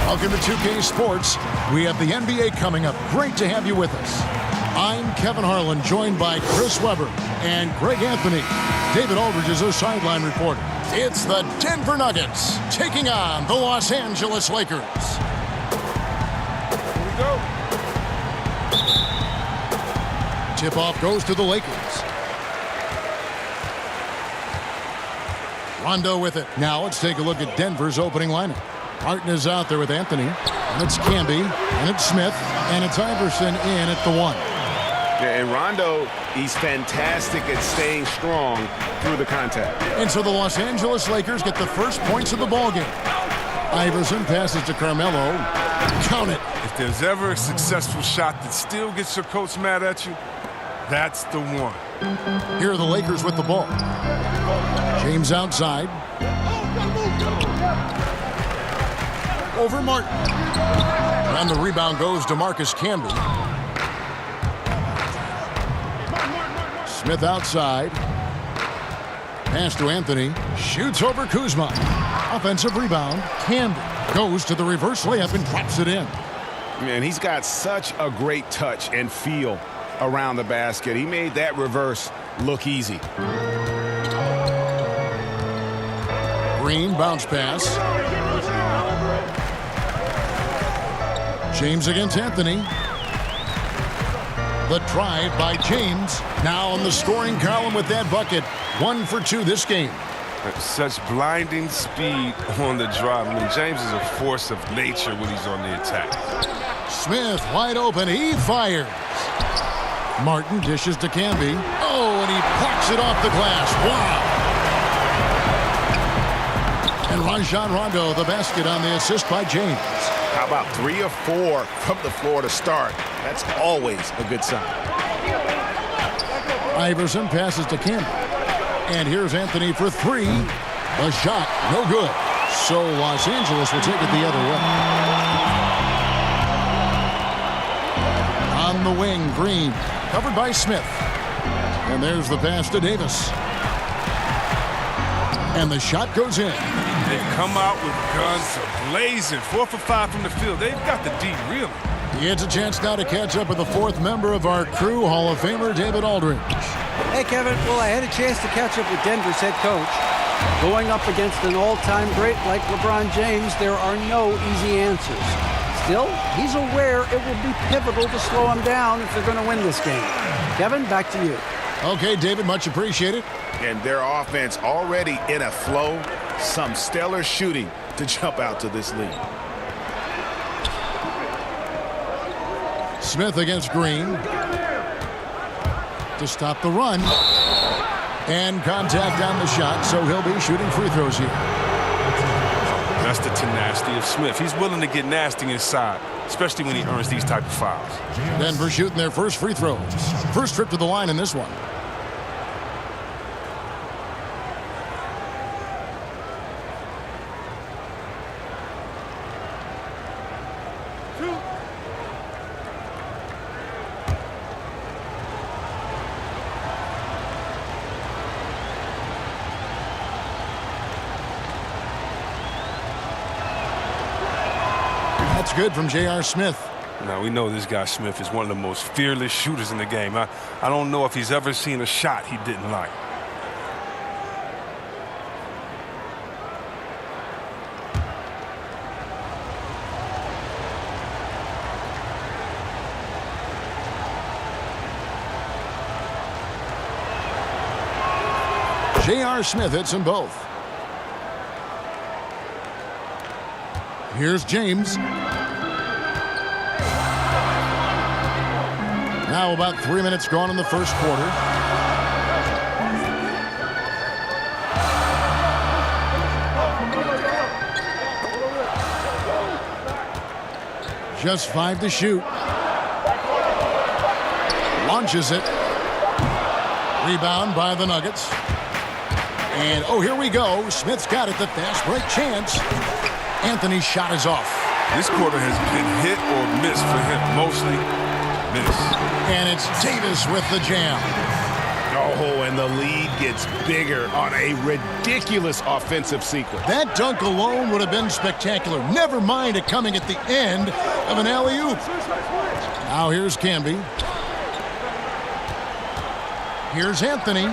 Welcome to 2K Sports. We have the NBA coming up. Great to have you with us. I'm Kevin Harlan, joined by Chris Webber and Greg Anthony. David Aldridge is our sideline reporter. It's the Denver Nuggets taking on the Los Angeles Lakers. Here we go. Tip-off goes to the Lakers. Rondo with it. Now let's take a look at Denver's opening lineup. Martin is out there with Anthony. And it's Camby. And it's Smith. And it's Iverson in at the 1. Yeah, and Rondo, he's fantastic at staying strong through the contact. And so the Los Angeles Lakers get the first points of the ballgame. Iverson passes to Carmelo. Count it. If there's ever a successful shot that still gets your coach mad at you, that's the one. Here are the Lakers with the ball. James outside. Over Martin. And the rebound goes to Marcus Camby. Smith outside. Pass to Anthony. Shoots over Kuzma. Offensive rebound. Camby goes to the reverse layup and drops it in. Man, he's got such a great touch and feel around the basket. He made that reverse look easy. Green bounce pass. James against Anthony. The drive by James. Now on the scoring column with that bucket. 1 for 2 this game. Such blinding speed on the drive. I mean, James is a force of nature when he's on the attack. Smith wide open. He fires. Martin dishes to Camby. Oh, and he plucks it off the glass. Wow. And Rajon Rondo, the basket on the assist by James. How about 3 or 4 from the floor to start? That's always a good sign. Iverson passes to Camby. And here's Anthony for 3. A shot, no good. So Los Angeles will take it the other way. On the wing, Green, covered by Smith. And there's the pass to Davis. And the shot goes in. They've come out with guns blazing. 4 for 5 from the field. They've got the D really. He gets a chance now to catch up with the 4th member of our crew, Hall of Famer David Aldridge. Hey, Kevin. Well, I had a chance to catch up with Denver's head coach. Going up against an all-time great like LeBron James, there are no easy answers. Still, he's aware it will be pivotal to slow him down if they're going to win this game. Kevin, back to you. Okay, David, much appreciated. And their offense already in a flow. Some stellar shooting to jump out to this lead. Smith against Green. To stop the run. And contact on the shot, so he'll be shooting free throws here. That's the tenacity of Smith. He's willing to get nasty inside, especially when he earns these type of fouls. Denver shooting their first free throws. First trip to the line in this one. That's good from J.R. Smith. Now, we know this guy Smith is one of the most fearless shooters in the game. I don't know if he's ever seen a shot he didn't like. J.R. Smith hits them both. Here's James. Now about 3 minutes gone in the first quarter. Just 5 to shoot. Launches it. Rebound by the Nuggets. And, oh, here we go. Smith's got it. The fast break chance. Anthony's shot is off. This quarter has been hit or miss for him. Mostly miss. And it's Davis with the jam. Oh, and the lead gets bigger on a ridiculous offensive sequence. That dunk alone would have been spectacular. Never mind it coming at the end of an alley-oop. Now here's Camby. Here's Anthony.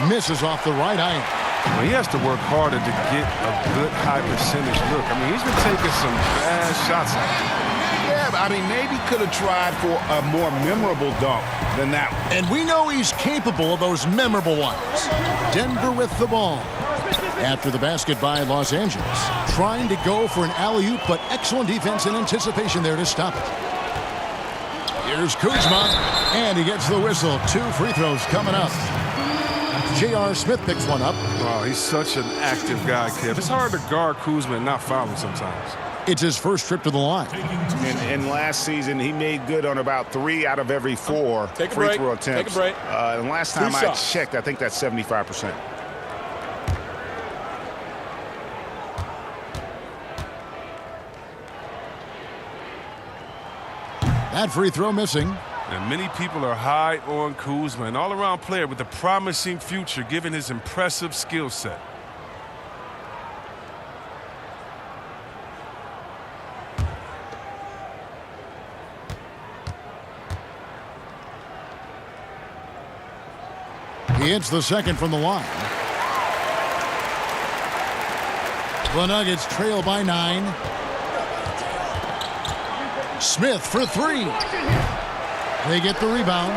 Misses off the right iron. Well, he has to work harder to get a good high percentage look. I mean, he's been taking some bad shots. Yeah, but I mean, maybe could have tried for a more memorable dunk than that one. And we know he's capable of those memorable ones. Denver with the ball. After the basket by Los Angeles. Trying to go for an alley-oop, but excellent defense and anticipation there to stop it. Here's Kuzma, and he gets the whistle. 2 free throws coming up. J.R. Smith picks one up. Oh, he's such an active guy, Kev. It's hard to guard Kuzma and not foul him sometimes. It's his first trip to the line. And last season, he made good on about 3 out of every 4 free throw attempts. Take a break. And last time I checked, I think that's 75%. That free throw missing. And many people are high on Kuzma, an all-around player with a promising future given his impressive skill set. He hits the second from the line. The Nuggets trail by 9. Smith for 3. They get the rebound.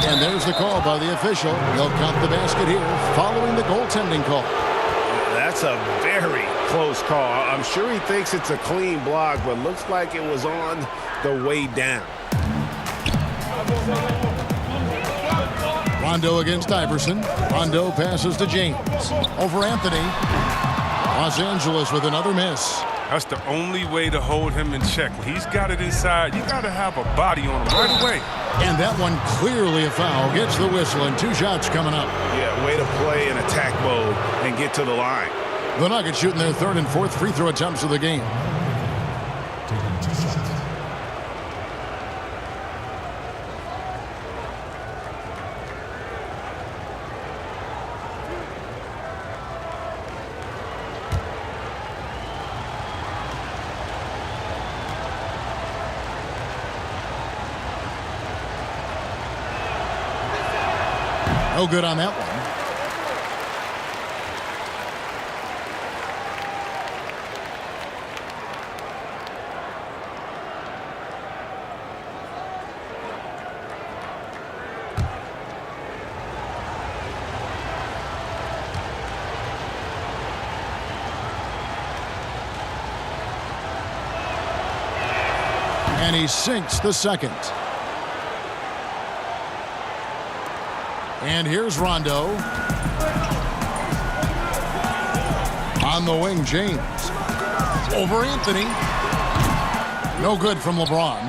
And there's the call by the official. He'll count the basket here following the goaltending call. That's a very close call. I'm sure he thinks it's a clean block, but looks like it was on the way down. Rondo against Iverson. Rondo passes to James. Over Anthony. Los Angeles with another miss. That's the only way to hold him in check. When he's got it inside, you got to have a body on him right away. And that one clearly a foul. Gets the whistle and 2 shots coming up. Yeah, way to play in attack mode and get to the line. The Nuggets shooting their 3rd and 4th free throw attempts of the game. No good on that one. And he sinks the second. And here's Rondo. On the wing, James. Over Anthony. No good from LeBron.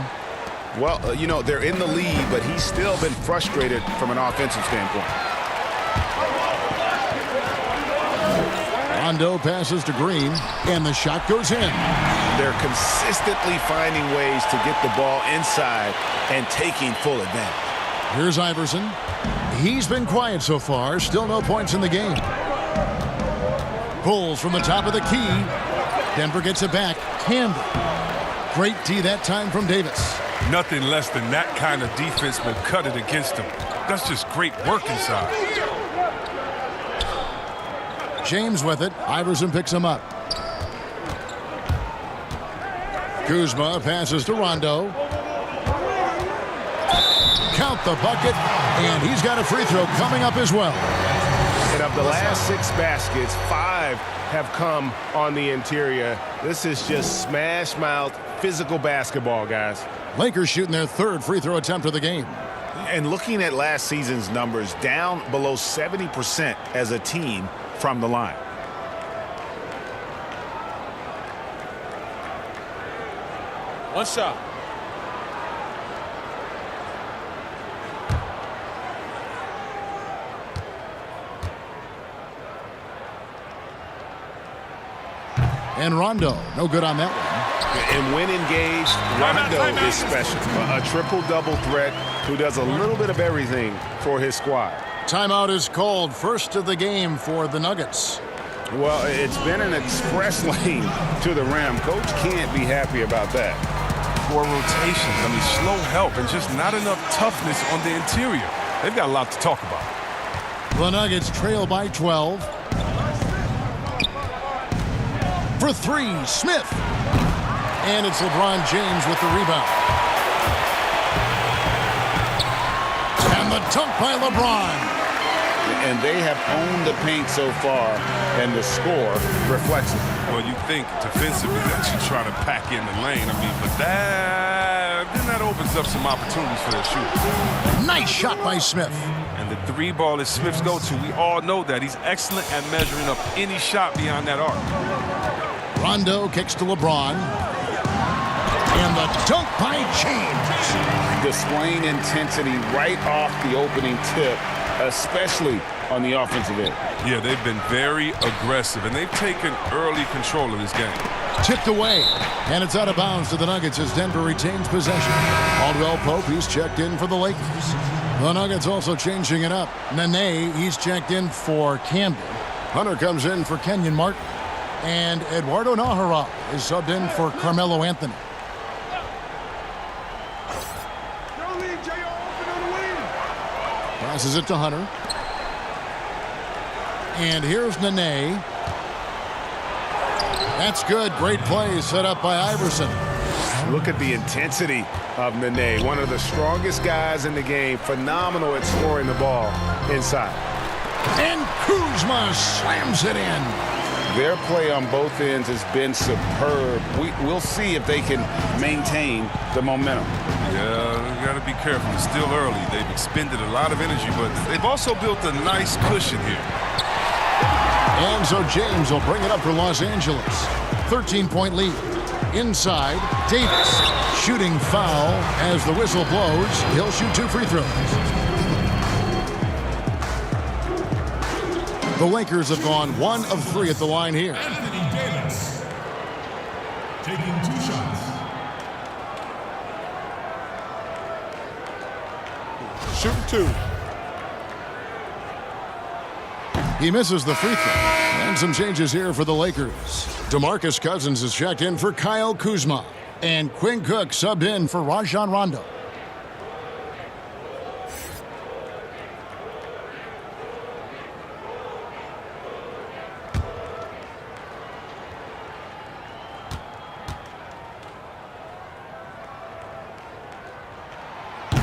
Well, you know, they're in the lead, but he's still been frustrated from an offensive standpoint. Rondo passes to Green, and the shot goes in. They're consistently finding ways to get the ball inside and taking full advantage. Here's Iverson. He's been quiet so far. Still no points in the game. Pulls from the top of the key. Denver gets it back. Camby. Great D that time from Davis. Nothing less than that kind of defense will cut it against him. That's just great work inside. James with it. Iverson picks him up. Kuzma passes to Rondo. Count the bucket, and he's got a free throw coming up as well. And of the last 6 baskets, 5 have come on the interior. This is just smash mouth physical basketball, guys. Lakers shooting their 3rd free throw attempt of the game. And looking at last season's numbers, down below 70% as a team from the line. One shot. And Rondo, no good on that one. And when engaged, Rondo is special. A triple-double threat who does a little bit of everything for his squad. Timeout is called. First of the game for the Nuggets. Well, it's been an express lane to the rim. Coach can't be happy about that. 4 rotations. I mean, slow help and just not enough toughness on the interior. They've got a lot to talk about. The Nuggets trail by 12. For 3, Smith. And it's LeBron James with the rebound. And the dunk by LeBron. And they have owned the paint so far, and the score reflects it. Well, you think defensively that you try to pack in the lane. I mean, but that opens up some opportunities for their shooters. Nice shot by Smith. And the 3 ball is Smith's go-to. We all know that. He's excellent at measuring up any shot beyond that arc. Rondo kicks to LeBron. And the dunk by James. Displaying intensity right off the opening tip, especially on the offensive end. Yeah, they've been very aggressive, and they've taken early control of this game. Tipped away, and it's out of bounds to the Nuggets as Denver retains possession. Caldwell Pope, he's checked in for the Lakers. The Nuggets also changing it up. Nene, he's checked in for Camden. Hunter comes in for Kenyon Martin. And Eduardo Nahara is subbed in for Carmelo Anthony. Passes it to Hunter. And here's Nene. That's good. Great play set up by Iverson. Look at the intensity of Nene, one of the strongest guys in the game. Phenomenal at scoring the ball inside. And Kuzma slams it in. Their play on both ends has been superb. We'll see if they can maintain the momentum. Yeah, you got to be careful. It's still early. They've expended a lot of energy, but they've also built a nice cushion here. And so James will bring it up for Los Angeles. 13-point lead. Inside, Davis shooting foul as the whistle blows. He'll shoot 2 free throws. The Lakers have gone 1 of 3 at the line here. Anthony Davis taking 2 shots. Shoot 2. He misses the free throw. And some changes here for the Lakers. DeMarcus Cousins is checked in for Kyle Kuzma. And Quinn Cook subbed in for Rajon Rondo.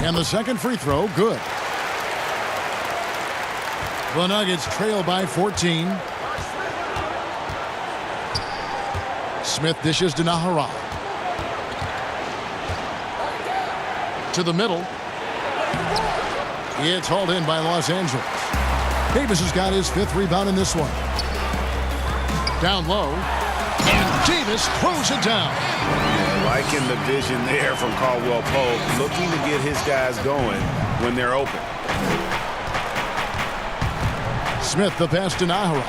And the second free throw, good. The Nuggets trail by 14. Smith dishes to Nahara. To the middle. It's hauled in by Los Angeles. Davis has got his 5th rebound in this one. Down low. And Davis throws it down. Liking the vision there from Caldwell Pope, looking to get his guys going when they're open. Smith the pass to Nahara.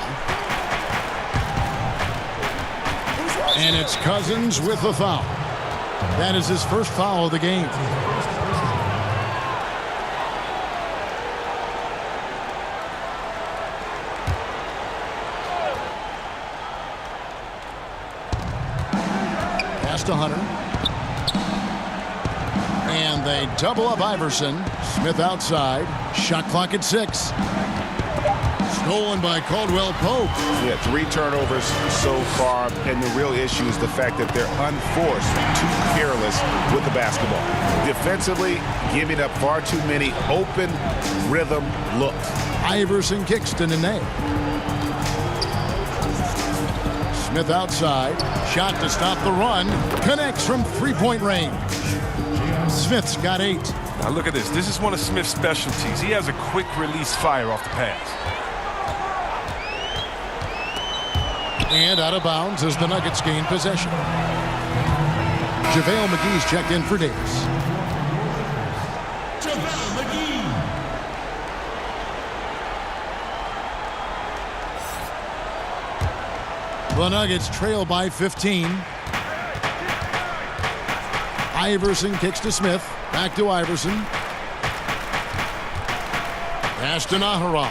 And it's Cousins with the foul. That is his first foul of the game. Pass to Hunter. And they double up Iverson. Smith outside. Shot clock at 6. Stolen by Caldwell Pope. Yeah, 3 turnovers so far, and the real issue is the fact that they're unforced, too careless with the basketball. Defensively, giving up far too many open rhythm looks. Iverson kicks to Nene. Smith outside. Shot to stop the run. Connects from 3-point range. Smith's got 8. Now look at this. This is one of Smith's specialties. He has a quick release fire off the pass. And out of bounds as the Nuggets gain possession. JaVale McGee's checked in for Davis. JaVale McGee. The Nuggets trail by 15. Iverson kicks to Smith. Back to Iverson. Pass to Naharov.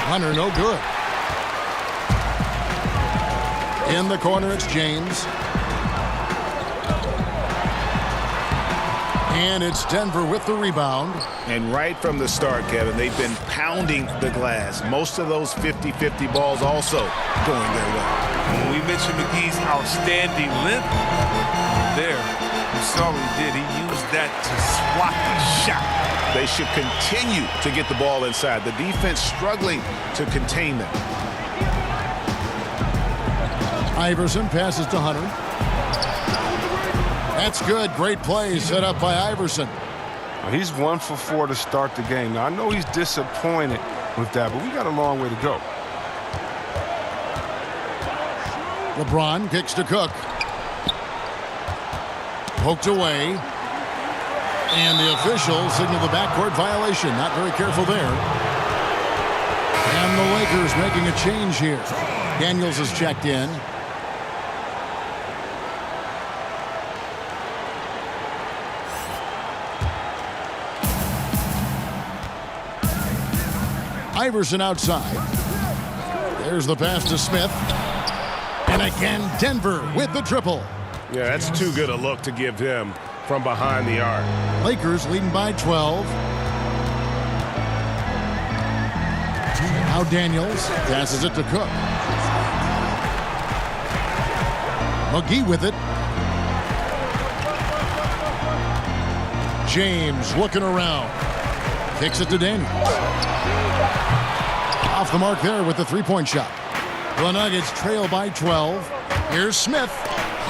Hunter, no good. In the corner, it's James. And it's Denver with the rebound. And right from the start, Kevin, they've been pounding the glass. Most of those 50-50 balls also going their way. When we mentioned McGee's outstanding length there, you saw what he did. He used that to swat the shot. They should continue to get the ball inside. The defense struggling to contain them. Iverson passes to Hunter. That's good. Great play set up by Iverson. Well, he's 1 for 4 to start the game. Now, I know he's disappointed with that, but we got a long way to go. LeBron kicks to Cook. Poked away. And the official signaled the backcourt violation. Not very careful there. And the Lakers making a change here. Daniels is checked in. Iverson outside. There's the pass to Smith. And again, Denver with the triple. Yeah, that's too good a look to give him from behind the arc. Lakers leading by 12. Now Daniels passes it to Cook. McGee with it. James looking around. Kicks it to Daniels. Off the mark there with the three-point shot. The Nuggets trail by 12. Here's Smith.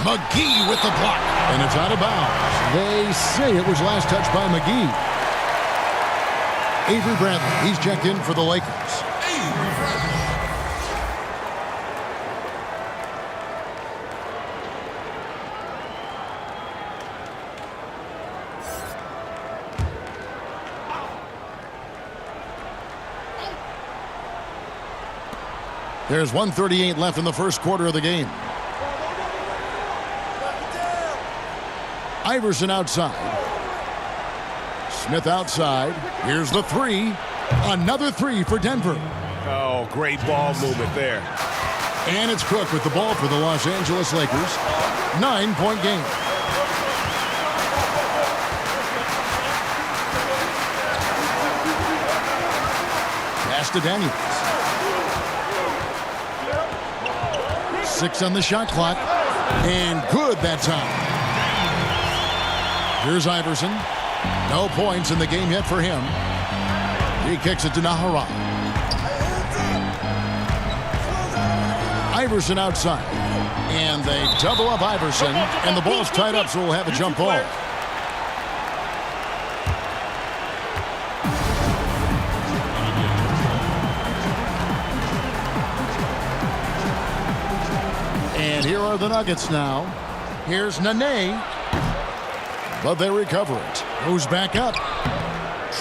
McGee with the block. And it's out of bounds. They say it was last touched by McGee. Avery Bradley, he's checked in for the Lakers. There's 1:38 left in the first quarter of the game. Iverson outside. Smith outside. Here's the three. Another three for Denver. Oh, great ball movement there. And it's Cook with the ball for the Los Angeles Lakers. 9-point game. Pass to Daniels. 6 on the shot clock. And good that time. Here's Iverson. No points in the game yet for him. He kicks it to Naharov. Iverson outside. And they double up Iverson. And the ball's tied up, so we'll have a jump ball. And here are the Nuggets now. Here's Nene. But they recover it. Goes back up.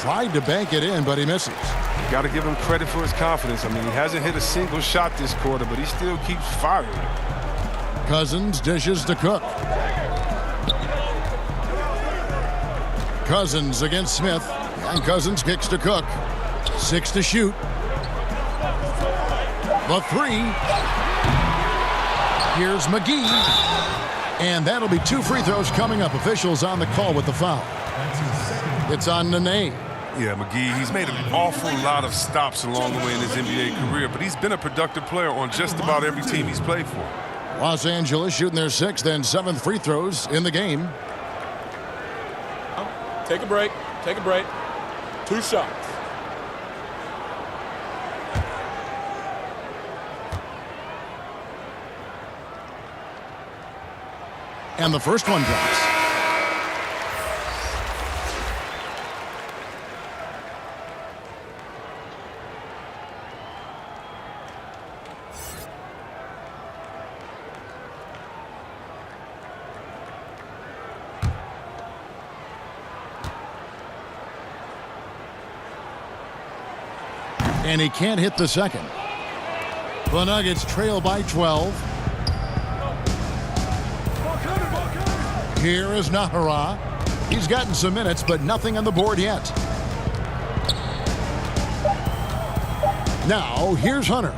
Tried to bank it in, but he misses. Got to give him credit for his confidence. I mean, he hasn't hit a single shot this quarter, but he still keeps firing. Cousins dishes to Cook. Cousins against Smith. And Cousins kicks to Cook. 6 to shoot. The three. Here's McGee. And that'll be 2 free throws coming up. Officials on the call with the foul. It's on Nene. Yeah, McGee, he's made an awful lot of stops along the way in his NBA career, but he's been a productive player on just about every team he's played for. Los Angeles shooting their 6th and 7th free throws in the game. Take a break. Take a break. 2 shots. And the first one drops. And he can't hit the second. The Nuggets trail by 12. Here is Nahara. He's gotten some minutes, but nothing on the board yet. Now, here's Hunter.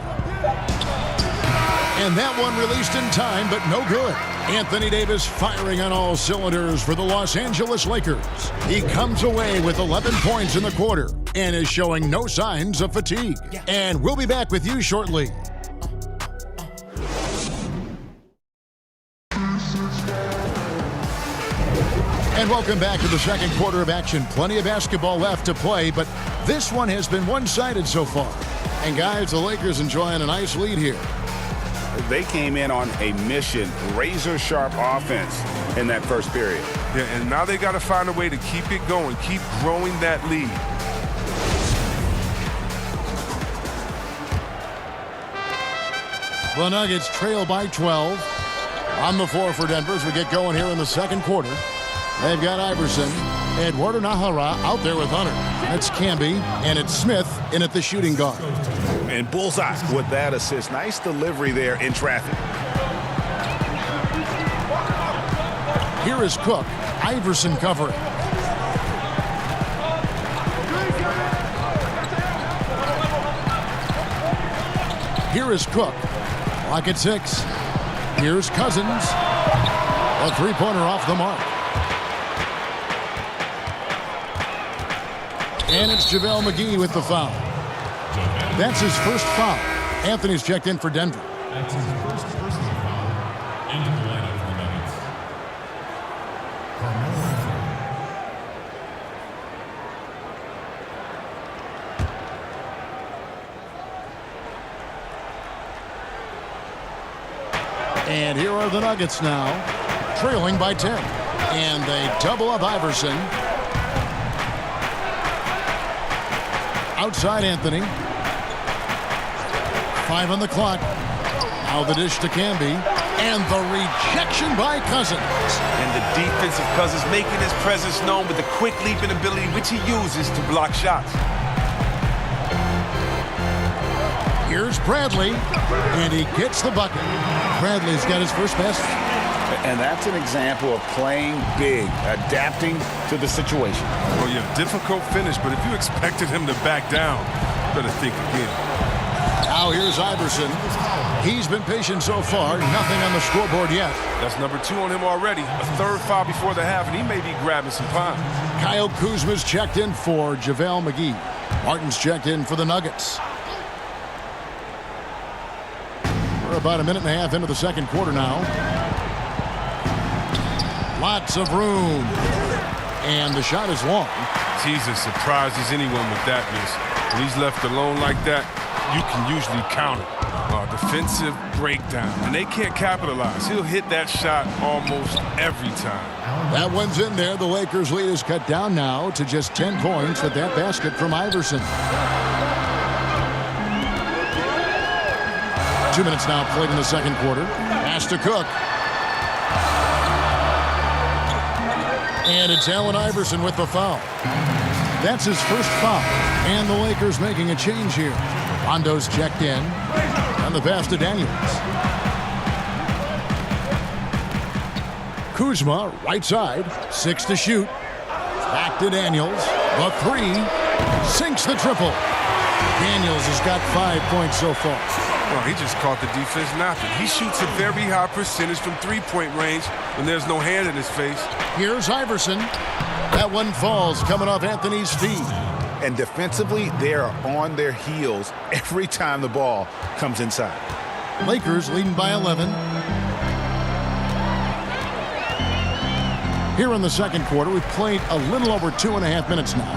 And that one released in time, but no good. Anthony Davis firing on all cylinders for the Los Angeles Lakers. He comes away with 11 points in the quarter and is showing no signs of fatigue. And we'll be back with you shortly. And welcome back to the second quarter of action. Plenty of basketball left to play, but this one has been one-sided so far. And guys, the Lakers enjoying a nice lead here. They came in on a mission, razor-sharp offense in that first period. Yeah, and now they got to find a way to keep it going, keep growing that lead. The Nuggets trail by 12. On the floor for Denver as we get going here in the second quarter. They've got Iverson, Eduardo Nahara out there with Hunter. That's Camby, and it's Smith in at the shooting guard. And bullseye with that assist. Nice delivery there in traffic. Here is Cook. Iverson covering. Here is Cook. Clock at 6. Here's Cousins. A three-pointer off the mark. And it's JaVale McGee with the foul. That's his first foul. Anthony's checked in for Denver. That's his first personal foul into the lineup for the Nuggets. Carmelo Anthony. And here are the Nuggets now, trailing by 10. And they double up Iverson. Outside Anthony. 5 on the clock. Now the dish to Camby. And the rejection by Cousins. And the defense of Cousins making his presence known with the quick leaping ability which he uses to block shots. Here's Bradley. And he gets the bucket. Bradley's got his first basket. And that's an example of playing big, adapting to the situation. Well, yeah, difficult finish, but if you expected him to back down, better think again. Now here's Iverson. He's been patient so far. Nothing on the scoreboard yet. That's number 2 on him already. A third foul before the half, and he may be grabbing some time. Kyle Kuzma's checked in for JaVale McGee. Martin's checked in for the Nuggets. We're about a minute and a half into the second quarter now. Lots of room. And the shot is long. Jesus surprises anyone with that miss. When he's left alone like that, you can usually count it. Defensive breakdown. And they can't capitalize. He'll hit that shot almost every time. That one's in there. The Lakers' lead is cut down now to just 10 points with that basket from Iverson. 2 minutes now played in the second quarter. Pass to Cook. And it's Allen Iverson with the foul. That's his first foul. And the Lakers making a change here. Rondo's checked in. And the pass to Daniels. Kuzma, right side. 6 to shoot. Back to Daniels. The 3. Sinks the triple. Daniels has got 5 points so far. Well, he just caught the defense napping. He shoots a very high percentage from three-point range when there's no hand in his face. Here's Iverson. That one falls coming off Anthony's feet. And defensively, they are on their heels every time the ball comes inside. Lakers leading by 11. Here in the second quarter, we've played a little over 2.5 minutes now.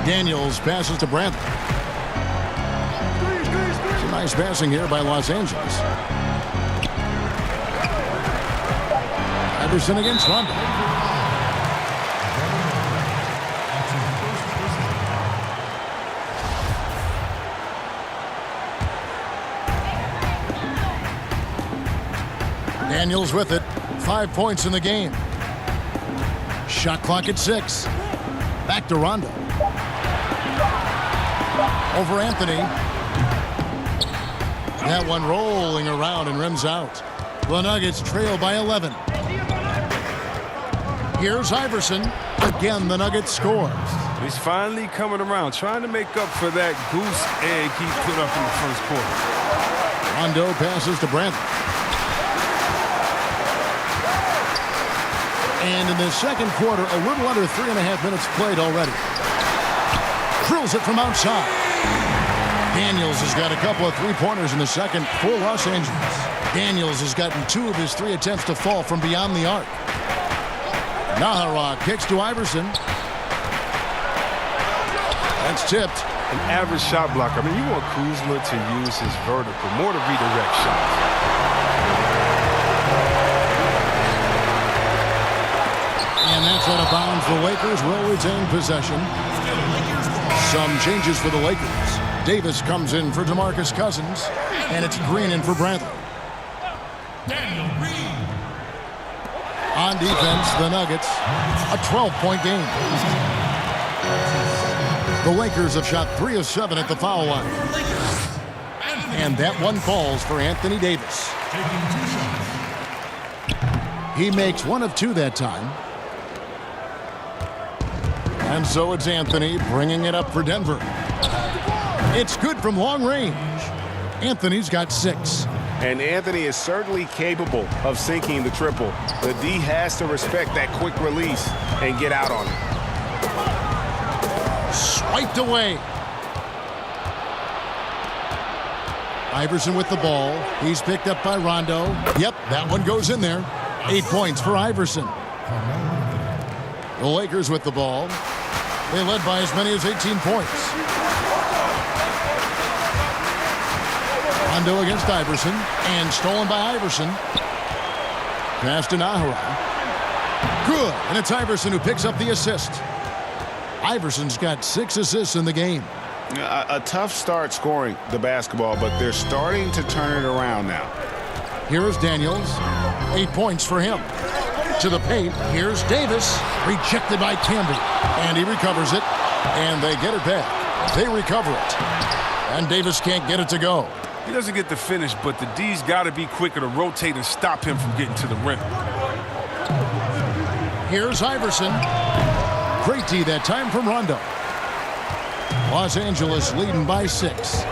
Daniels passes to Bradley. Some nice passing here by Los Angeles. Iverson against Rondo. Daniels with it. 5 points in the game. Shot clock at 6. Back to Rondo. Over Anthony. That one rolling around and rims out. The Nuggets trail by 11. Here's Iverson. Again, the Nuggets score. He's finally coming around, trying to make up for that goose egg he put up in the first quarter. Rondo passes to Brantley. And in the second quarter, a little under 3.5 minutes played already. Drills it from outside. Daniels has got a couple of three-pointers in the second for Los Angeles. Daniels has gotten 2 of his 3 attempts to fall from beyond the arc. Nahara kicks to Iverson. That's tipped. An average shot blocker. I mean, you want Kuzma to use his vertical more to redirect shots. And that's out of bounds. The Lakers will retain possession. Some changes for the Lakers. Davis comes in for DeMarcus Cousins, and it's Green in for Brantley. Daniel Green. On defense, the Nuggets, a 12-point game. The Lakers have shot 3 of 7 at the foul line. And that one falls for Anthony Davis. He makes 1 of 2 that time. And so it's Anthony bringing it up for Denver. It's good from long range. Anthony's got 6. And Anthony is certainly capable of sinking the triple. The D has to respect that quick release and get out on it. Swiped away. Iverson with the ball. He's picked up by Rondo. Yep, that one goes in there. 8 points for Iverson. The Lakers with the ball. They led by as many as 18 points. Rondo against Iverson, and stolen by Iverson. Pass to Nahara. Good, and it's Iverson who picks up the assist. Iverson's got 6 assists in the game. A tough start scoring the basketball, but they're starting to turn it around now. Here is Daniels. 8 points for him. To the paint, here's Davis. Rejected by Camby. And he recovers it, and they get it back. They recover it. And Davis can't get it to go. He doesn't get the finish, but the D's got to be quicker to rotate and stop him from getting to the rim. Here's Iverson. Great D that time from Rondo. Los Angeles leading by 6.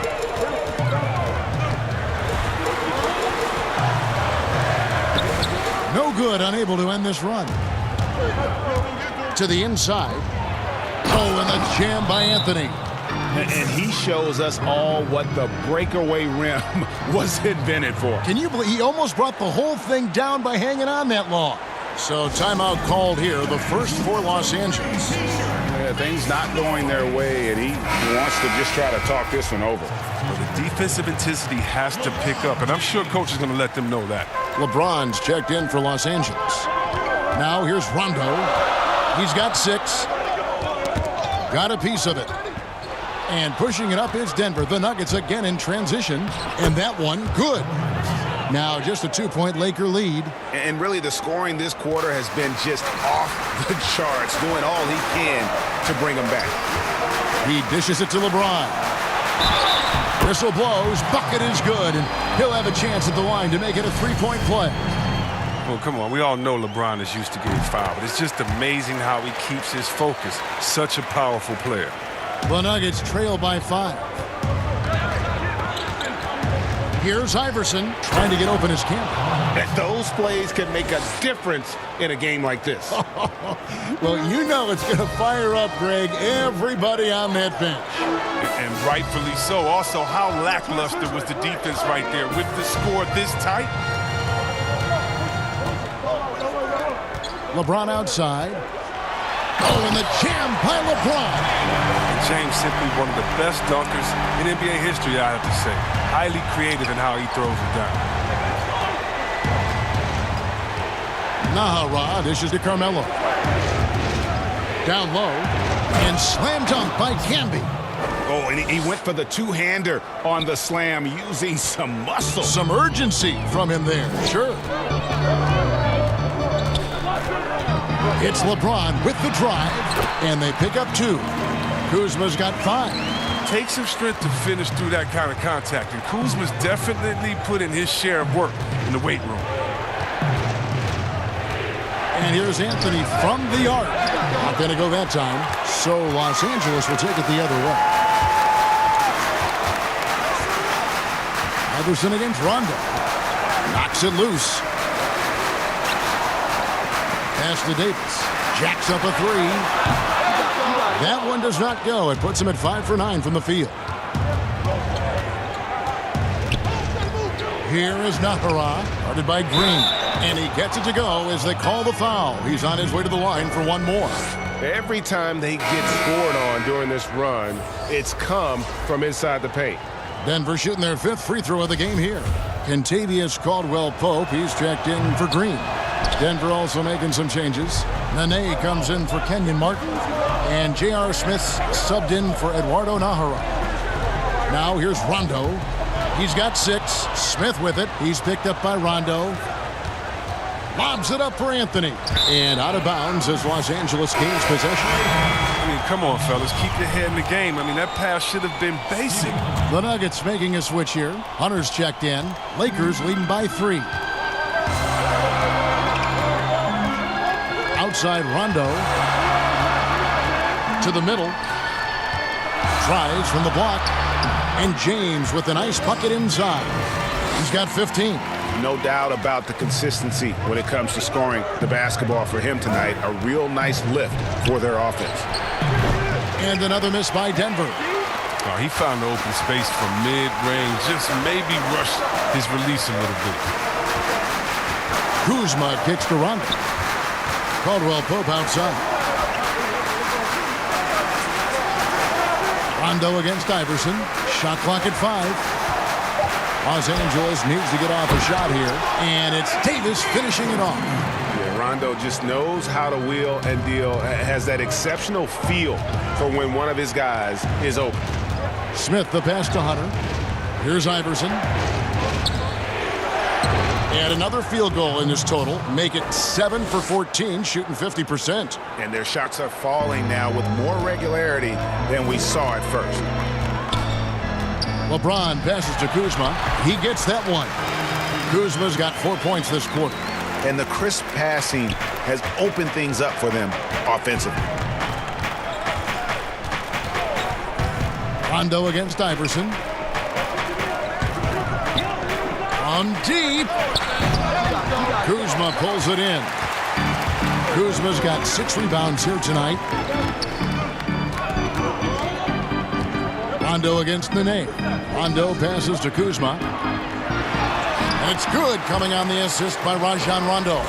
No good, unable to end this run. To the inside. Oh, and the jam by Anthony. And he shows us all what the breakaway rim was invented for. Can you believe he almost brought the whole thing down by hanging on that long? So timeout called here, the first for Los Angeles. Yeah, things not going their way, and he wants to just try to talk this one over. Well, the defensive intensity has to pick up, and I'm sure coach is going to let them know that. LeBron's checked in for Los Angeles. Now here's Rondo. He's got 6. Got a piece of it. And pushing it up is Denver. The Nuggets again in transition. And that one, good. Now just a 2-point Laker lead. And really the scoring this quarter has been just off the charts, doing all he can to bring them back. He dishes it to LeBron. Whistle blows. Bucket is good. And he'll have a chance at the line to make it a 3-point play. Well, come on. We all know LeBron is used to getting fouled, but it's just amazing how he keeps his focus. Such a powerful player. The Nuggets trail by 5. Here's Iverson trying to get open his camera. Those plays can make a difference in a game like this. Well, you know it's going to fire up, Greg, everybody on that bench. And rightfully so. Also, how lackluster was the defense right there with the score this tight? LeBron outside. Oh, and the jam by LeBron. And James simply one of the best dunkers in NBA history, I have to say. Highly creative in how he throws it down. Nahara dishes to Carmelo. Down low. And slam dunk by Camby. Oh, and he went for the two-hander on the slam using some muscle. Some urgency from him there. Sure. It's LeBron with the drive, and they pick up 2. Kuzma's got 5. Takes some strength to finish through that kind of contact, and Kuzma's definitely put in his share of work in the weight room. And here's Anthony from the arc. Not going to go that time. So Los Angeles will take it the other way. Iverson against Rondo. Knocks it loose. Pass to Davis. Jacks up a three. That one does not go. It puts him at 5 for 9 from the field. Here is Nahara, guarded by Green. And he gets it to go as they call the foul. He's on his way to the line for one more. Every time they get scored on during this run, it's come from inside the paint. Denver shooting their 5th free throw of the game here. Kentavious Caldwell-Pope, he's checked in for Green. Denver also making some changes. Nene comes in for Kenyon Martin. And J.R. Smith's subbed in for Eduardo Nahara. Now here's Rondo. He's got 6. Smith with it. He's picked up by Rondo. Lobs it up for Anthony. And out of bounds as Los Angeles gains possession. I mean, come on, fellas. Keep your head in the game. I mean, that pass should have been basic. The Nuggets making a switch here. Hunter's checked in. Lakers leading by 3. Outside Rondo. To the middle. Tries from the block. And James with a nice bucket inside. He's got 15. No doubt about the consistency when it comes to scoring the basketball for him tonight. A real nice lift for their offense. And another miss by Denver. Oh, he found the open space from mid-range. Just maybe rushed his release a little bit. Kuzma kicks to Rondo. Caldwell-Pope outside. Rondo against Iverson. Shot clock at 5. Los Angeles needs to get off a shot here. And it's Davis finishing it off. Yeah, Rondo just knows how to wheel and deal. Has that exceptional feel for when one of his guys is open. Smith the pass to Hunter. Here's Iverson. And another field goal in this total. Make it 7 for 14, shooting 50%. And their shots are falling now with more regularity than we saw at first. LeBron passes to Kuzma. He gets that one. Kuzma's got 4 points this quarter. And the crisp passing has opened things up for them offensively. Rondo against Iverson. From deep. Kuzma pulls it in. Kuzma's got 6 rebounds here tonight. Rondo against Nene. Rondo passes to Kuzma. And it's good coming on the assist by Rajon Rondo.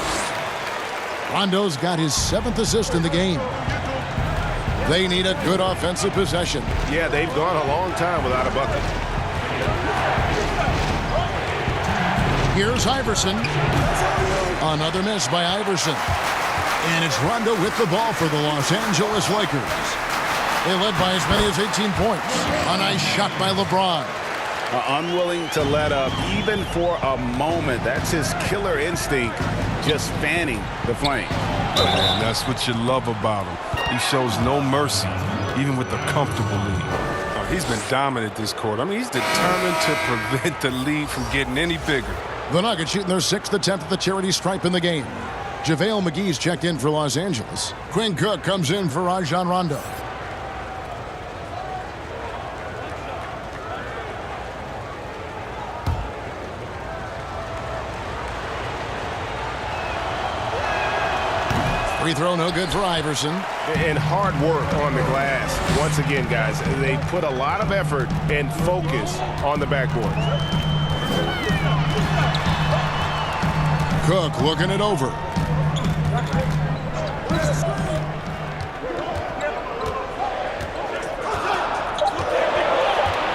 Rondo's got his 7th assist in the game. They need a good offensive possession. Yeah, they've gone a long time without a bucket. Here's Iverson. Another miss by Iverson. And it's Rondo with the ball for the Los Angeles Lakers. They led by as many as 18 points. A nice shot by LeBron. Unwilling to let up even for a moment. That's his killer instinct, just fanning the flame. And that's what you love about him. He shows no mercy, even with the comfortable lead. Oh, he's been dominant this quarter. I mean, he's determined to prevent the lead from getting any bigger. The Nuggets shooting their 6th attempt at the charity stripe in the game. JaVale McGee's checked in for Los Angeles. Quinn Cook comes in for Rajon Rondo. Free throw no good for Iverson. And hard work on the glass. Once again, guys, they put a lot of effort and focus on the backboard. Cook looking it over.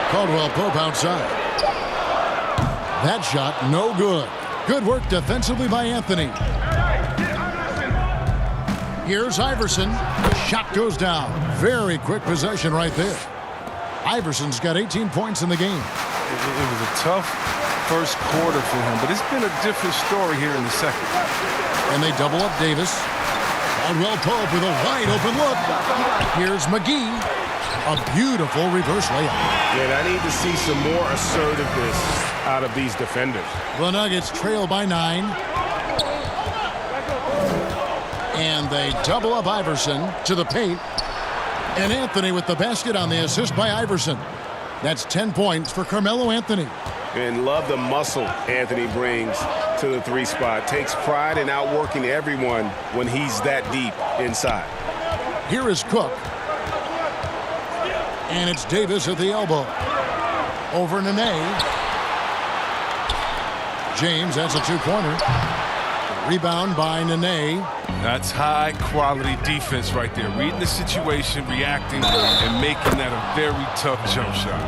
Caldwell-Pope outside. That shot no good. Good work defensively by Anthony. Here's Iverson. Shot goes down. Very quick possession right there. Iverson's got 18 points in the game. It was a tough first quarter for him, but it's been a different story here in the second. And they double up Davis. Caldwell-Pope with a wide open look. Here's McGee. A beautiful reverse layup. And I need to see some more assertiveness out of these defenders. The Nuggets trail by 9. they double up Iverson to the paint. And Anthony with the basket on the assist by Iverson. That's 10 points for Carmelo Anthony. And love the muscle Anthony brings to the three spot. Takes pride in outworking everyone when he's that deep inside. Here is Cook. And it's Davis at the elbow. Over Nene. James, that's a two-pointer. Rebound by Nene. That's high-quality defense right there. Reading the situation, reacting, and making that a very tough jump shot.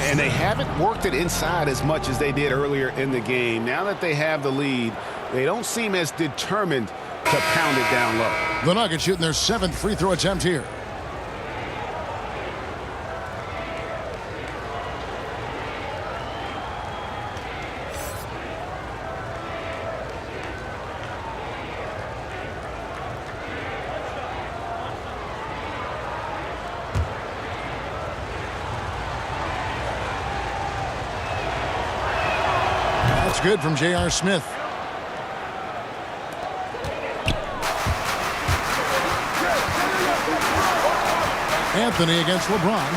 And they haven't worked it inside as much as they did earlier in the game. Now that they have the lead, they don't seem as determined to pound it down low. The Nuggets shooting their 7th free throw attempt here. That's good from J.R. Smith. Anthony against LeBron.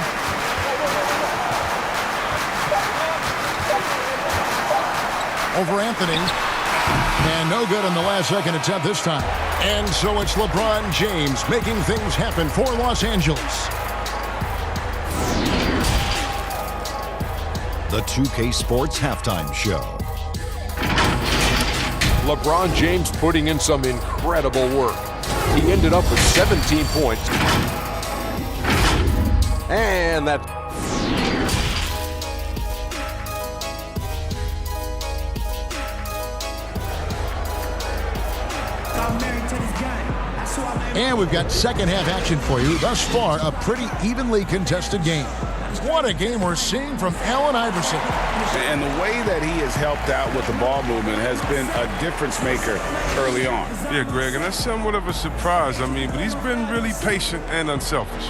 Over Anthony. And no good on the last second attempt this time. And so it's LeBron James making things happen for Los Angeles. The 2K Sports Halftime Show. LeBron James putting in some incredible work. He ended up with 17 points. And that... And we've got second half action for you. Thus far, a pretty evenly contested game. What a game we're seeing from Allen Iverson. And the way that he has helped out with the ball movement has been a difference maker early on. Yeah, Greg, and that's somewhat of a surprise. But he's been really patient and unselfish.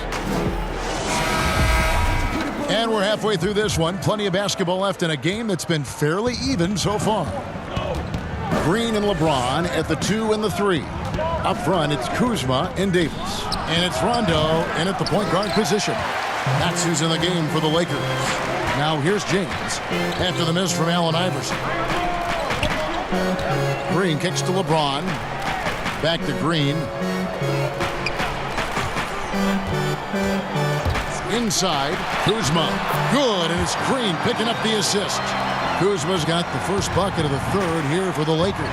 And we're halfway through this one. Plenty of basketball left in a game that's been fairly even so far. Green and LeBron at the 2 and the 3. Up front, it's Kuzma and Davis. And it's Rondo in at the point guard position. That's who's in the game for the Lakers. Now here's James after the miss from Allen Iverson. Green kicks to LeBron. Back to Green. Inside, Kuzma. Good, and it's Green picking up the assist. Kuzma's got the first bucket of the third here for the Lakers.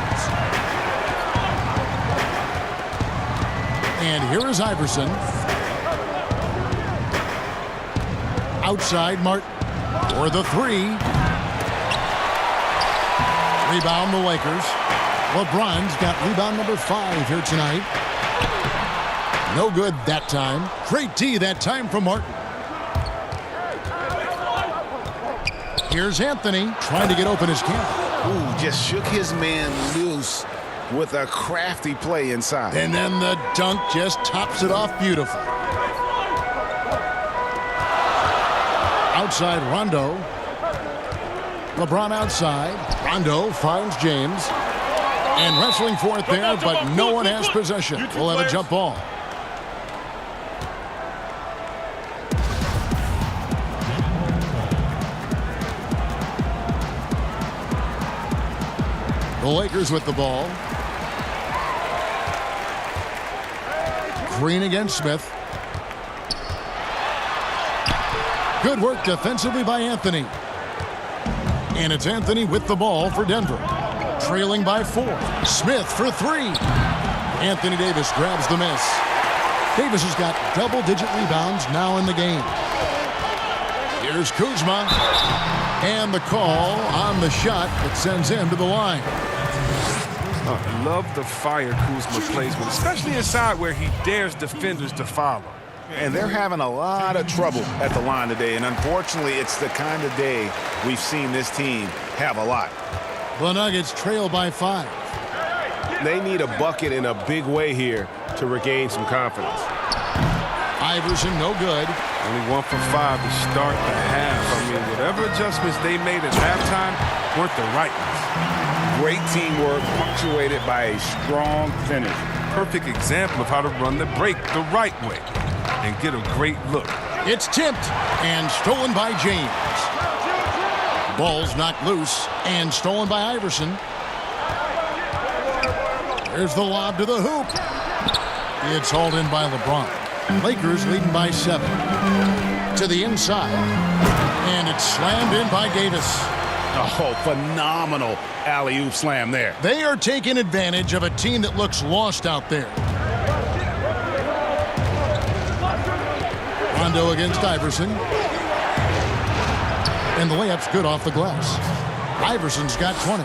And here is Iverson. Outside, Martin for the 3. Rebound the Lakers. LeBron's got rebound number 5 here tonight. No good that time. Great D that time from Martin. Here's Anthony trying to get open his camp. Ooh, just shook his man loose with a crafty play inside. And then the dunk just tops it off beautiful. Outside Rondo. LeBron outside. Rondo finds James. And wrestling for it there, but no one has possession. We'll have a jump ball. The Lakers with the ball. Green against Smith. Good work defensively by Anthony. And it's Anthony with the ball for Denver. Trailing by 4. Smith for 3. Anthony Davis grabs the miss. Davis has got double-digit rebounds now in the game. Here's Kuzma. And the call on the shot that sends him to the line. I love the fire Kuzma plays with, especially inside where he dares defenders to follow. And they're having a lot of trouble at the line today, and unfortunately, it's the kind of day we've seen this team have a lot. The Nuggets trail by 5. They need a bucket in a big way here to regain some confidence. Iverson, no good. Only 1 for 5 to start the half. Whatever adjustments they made at halftime weren't the right ones. Great teamwork punctuated by a strong finish. perfect example of how to run the break the right way and get a great look. It's tipped and stolen by James. Ball's knocked loose and stolen by Iverson. There's the lob to the hoop. It's hauled in by LeBron. Lakers leading by 7. To the inside. And it's slammed in by Davis. Oh, phenomenal alley-oop slam there. They are taking advantage of a team that looks lost out there. Rondo against Iverson. And the layup's good off the glass. Iverson's got 20.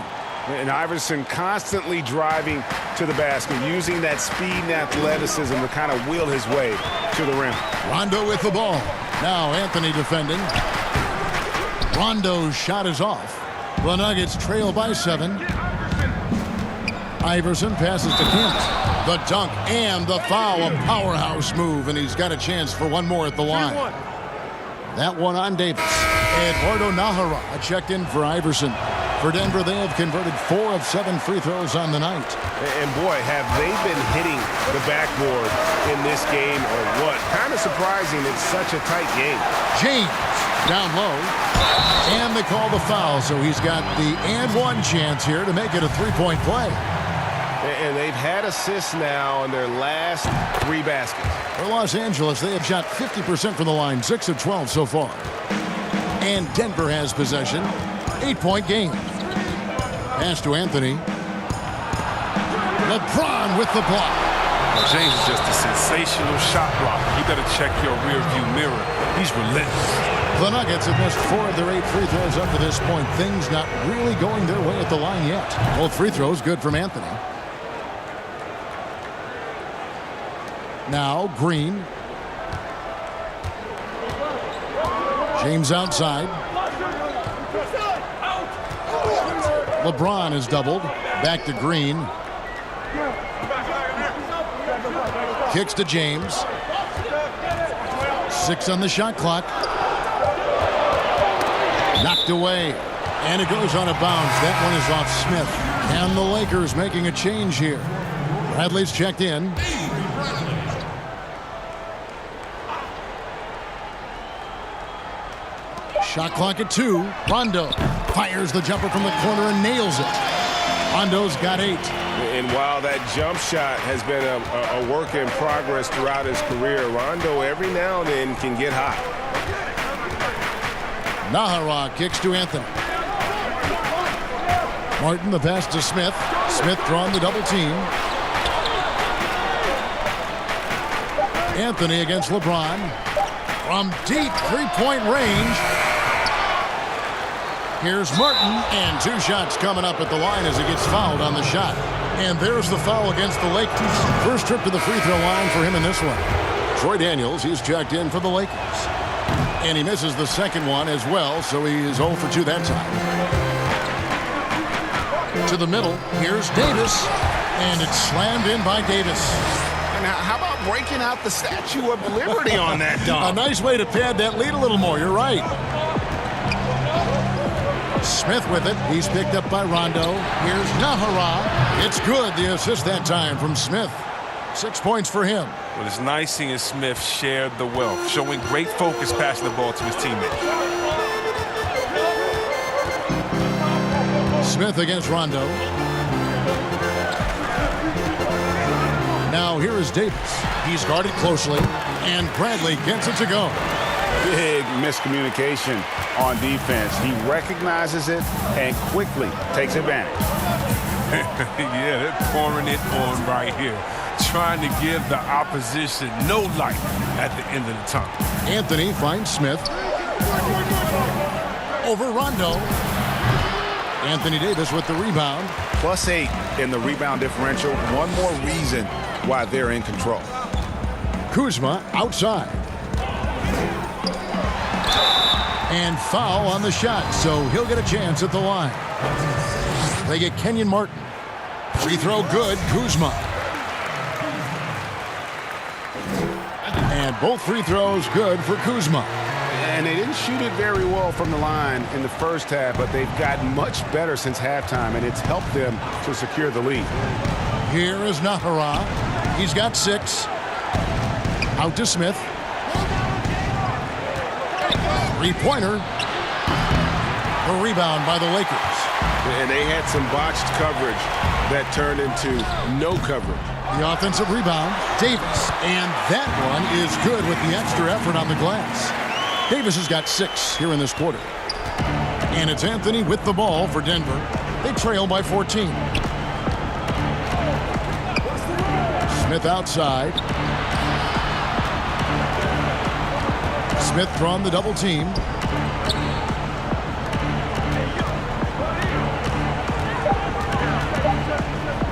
And Iverson constantly driving to the basket, using that speed and athleticism to kind of wheel his way to the rim. Rondo with the ball. Now Anthony defending. Rondo's shot is off. The Nuggets trail by 7. Iverson passes to Kent. The dunk and the foul. A powerhouse move, and he's got a chance for one more at the line. That one on Davis. Eduardo Najera checked in for Iverson. For Denver, they have converted 4 of 7 free throws on the night. And boy, have they been hitting the backboard in this game or what? Kind of surprising it's such a tight game. James down low. And they call the foul, so he's got the and one chance here to make it a three-point play. And they've had assists now in their last 3 baskets. For Los Angeles, they have shot 50% from the line, 6 of 12 so far. And Denver has possession. 8-point game. Pass to Anthony. LeBron with the block. James is just a sensational shot blocker. You better check your rearview mirror. He's relentless. The Nuggets have missed 4 of their 8 free throws up to this point. Things not really going their way at the line yet. Both free throws good from Anthony. Now Green. James outside. LeBron is doubled. Back to Green. Kicks to James. 6 on the shot clock. Knocked away. And it goes on a bounce. That one is off Smith. And the Lakers making a change here. Bradley's checked in. Shot clock at 2. Rondo fires the jumper from the corner and nails it. Rondo's got 8. And while that jump shot has been a work in progress throughout his career, Rondo every now and then can get hot. Najera kicks to Anthony. Martin the pass to Smith. Smith drawing the double team. Anthony against LeBron. From deep three-point range. Here's Martin, and 2 shots coming up at the line as he gets fouled on the shot. And there's the foul against the Lakers. First trip to the free throw line for him in this one. Troy Daniels, he's checked in for the Lakers. And he misses the second one as well, so he is 0 for 2 that time. To the middle, here's Davis, and it's slammed in by Davis. And how about breaking out the Statue of Liberty on that dunk? A nice way to pad that lead a little more, you're right. Smith with it. He's picked up by Rondo. Here's Najera. It's good. The assist that time from Smith. 6 points for him. Well, it's nice seeing Smith share the wealth, showing great focus passing the ball to his teammates. Smith against Rondo. Now here is Davis. He's guarded closely, and Bradley gets it to go. Big miscommunication on defense. He recognizes it and quickly takes advantage. Yeah, they're pouring it on right here, trying to give the opposition no life at the end of the tunnel. Anthony finds Smith. Over Rondo. Anthony Davis with the rebound. +8 in the rebound differential. One more reason why they're in control. Kuzma outside. And foul on the shot, so he'll get a chance at the line. They get Kenyon Martin. Free throw good, Kuzma. And both free throws good for Kuzma. And they didn't shoot it very well from the line in the first half, but they've gotten much better since halftime, and it's helped them to secure the lead. Here is Najera. He's got 6. Out to Smith. 3-pointer. A rebound by the Lakers. And they had some botched coverage that turned into no coverage. The offensive rebound, Davis. And that one is good with the extra effort on the glass. Davis has got 6 here in this quarter. And it's Anthony with the ball for Denver. They trail by 14. Smith outside. Smith drawn the double team.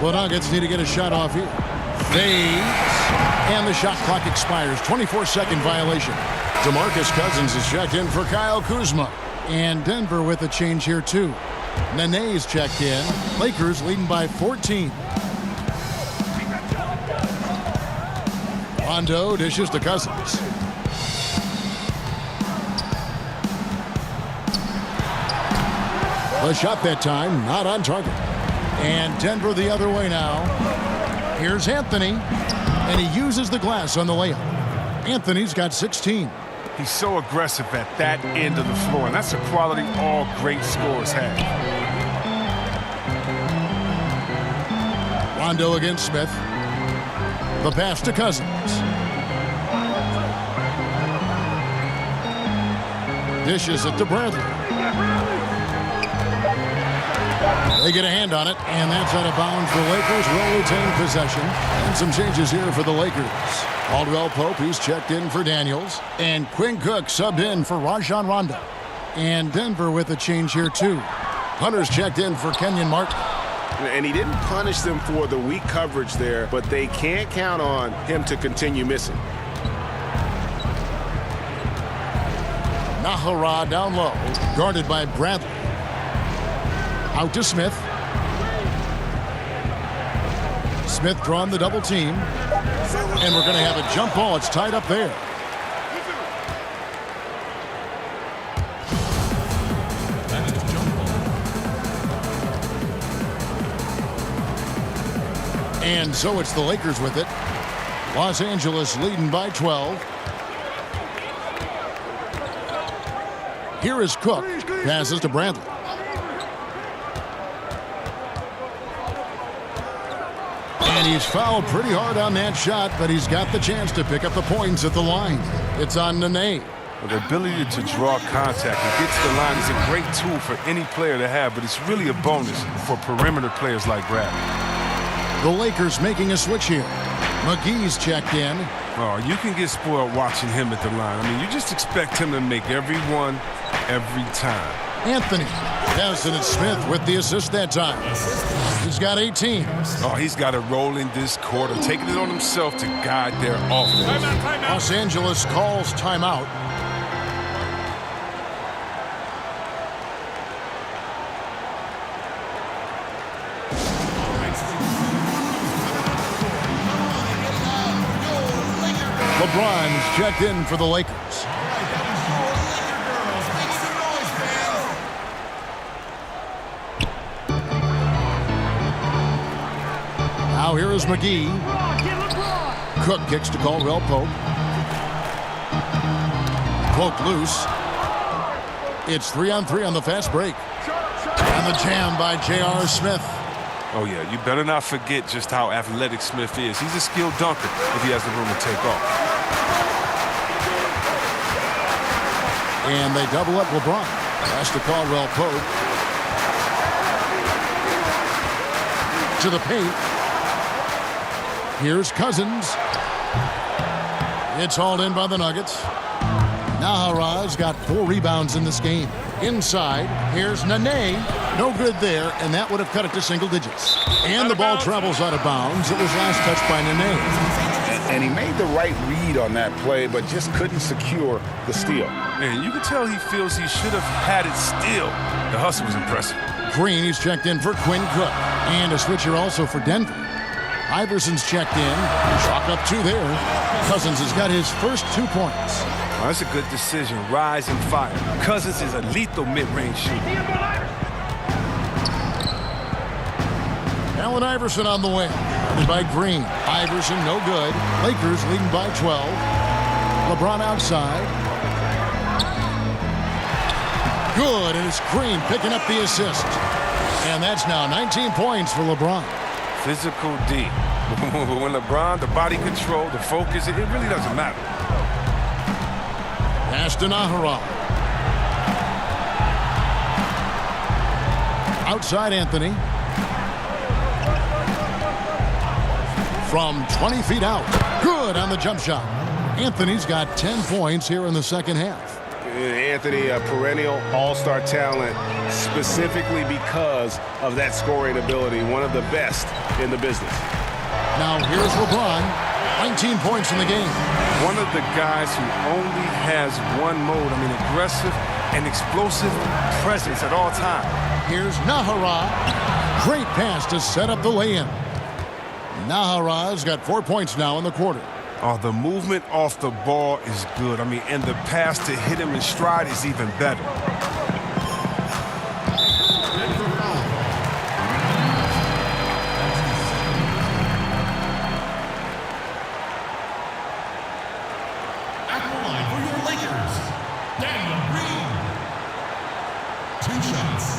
The Nuggets need to get a shot off here. Fades. And the shot clock expires. 24-second violation. DeMarcus Cousins is checked in for Kyle Kuzma. And Denver with a change here, too. Nene's checked in. Lakers leading by 14. Rondo dishes to Cousins. The shot that time, not on target. And Denver the other way now. Here's Anthony. And he uses the glass on the layup. Anthony's got 16. He's so aggressive at that end of the floor, and that's a quality all great scorers have. Rondo against Smith. The pass to Cousins. Dishes it to Bradley. They get a hand on it, and that's out of bounds. The Lakers will retain possession. And some changes here for the Lakers. Caldwell Pope, he's checked in for Daniels. And Quinn Cook subbed in for Rajon Rondo. And Denver with a change here, too. Hunter's checked in for Kenyon Martin. And he didn't punish them for the weak coverage there, but they can't count on him to continue missing. Nahara down low, guarded by Bradley. Out to Smith. Smith drawn the double team. And we're going to have a jump ball. It's tied up there. And so it's the Lakers with it. Los Angeles leading by 12. Here is Cook. Passes to Bradley. And he's fouled pretty hard on that shot, but he's got the chance to pick up the points at the line. It's on Nene. Well, the ability to draw contact and get to the line is a great tool for any player to have, but it's really a bonus for perimeter players like Bradley. The Lakers making a switch here. McGee's checked in. Oh, you can get spoiled watching him at the line. I mean, you just expect him to make every one, every time. Anthony. Nelson and Smith with the assist that time. He's got 18. Oh, he's got to roll in this quarter, taking it on himself to guide their offense. Timeout. Los Angeles calls timeout. LeBron's checked in for the Lakers. Now here is McGee. Cook kicks to Caldwell Pope. Pope loose. It's 3-on-3 on the fast break. And the jam by J.R. Smith. Oh, yeah, you better not forget just how athletic Smith is. He's a skilled dunker if he has the room to take off. And they double up LeBron. Pass to Caldwell Pope. To the paint. Here's Cousins. It's hauled in by the Nuggets. Nahara's got 4 rebounds in this game. Inside, here's Nene. No good there, and that would have cut it to single digits. And the ball travels out of bounds. It was last touched by Nene. And he made the right read on that play, but just couldn't secure the steal. And you can tell he feels he should have had it still. The hustle was impressive. Green, he's checked in for Quinn Cook. And a switcher also for Denver. Iverson's checked in. Chalk up 2 there. Cousins has got his first 2 points. Oh, that's a good decision. Rise and fire. Cousins is a lethal mid-range shooter. Allen Iverson on the wing. By Green. Iverson, no good. Lakers leading by 12. LeBron outside. Good, and it's Green picking up the assist. And that's now 19 points for LeBron. Physical D. When LeBron, the body control, the focus, it really doesn't matter. Pass to Nahara. Outside Anthony. From 20 feet out. Good on the jump shot. Anthony's got 10 points here in the second half. Anthony, a perennial all-star talent, specifically because of that scoring ability, one of the best in the business. Now here's LeBron, 19 points in the game. One of the guys who only has one mode, aggressive and explosive presence at all times. Here's Nahara. Great pass to set up the lay-in. Nahara's got 4 points now in the quarter. Oh, the movement off the ball is good. And the pass to hit him in stride is even better. At the line for your Lakers, Daniel Green. 2 shots.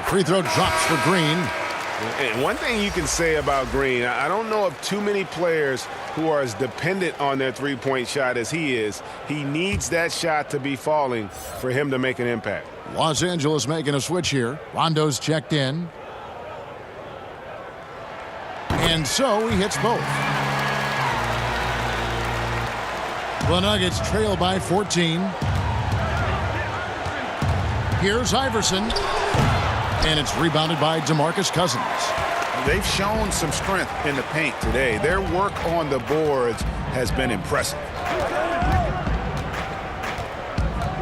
Free throw drops for Green. And one thing you can say about Green, I don't know of too many players who are as dependent on their three-point shot as he is. He needs that shot to be falling for him to make an impact. Los Angeles making a switch here. Rondo's checked in. And so he hits both. The Nuggets trail by 14. Here's Iverson. And it's rebounded by DeMarcus Cousins. They've shown some strength in the paint today. Their work on the boards has been impressive.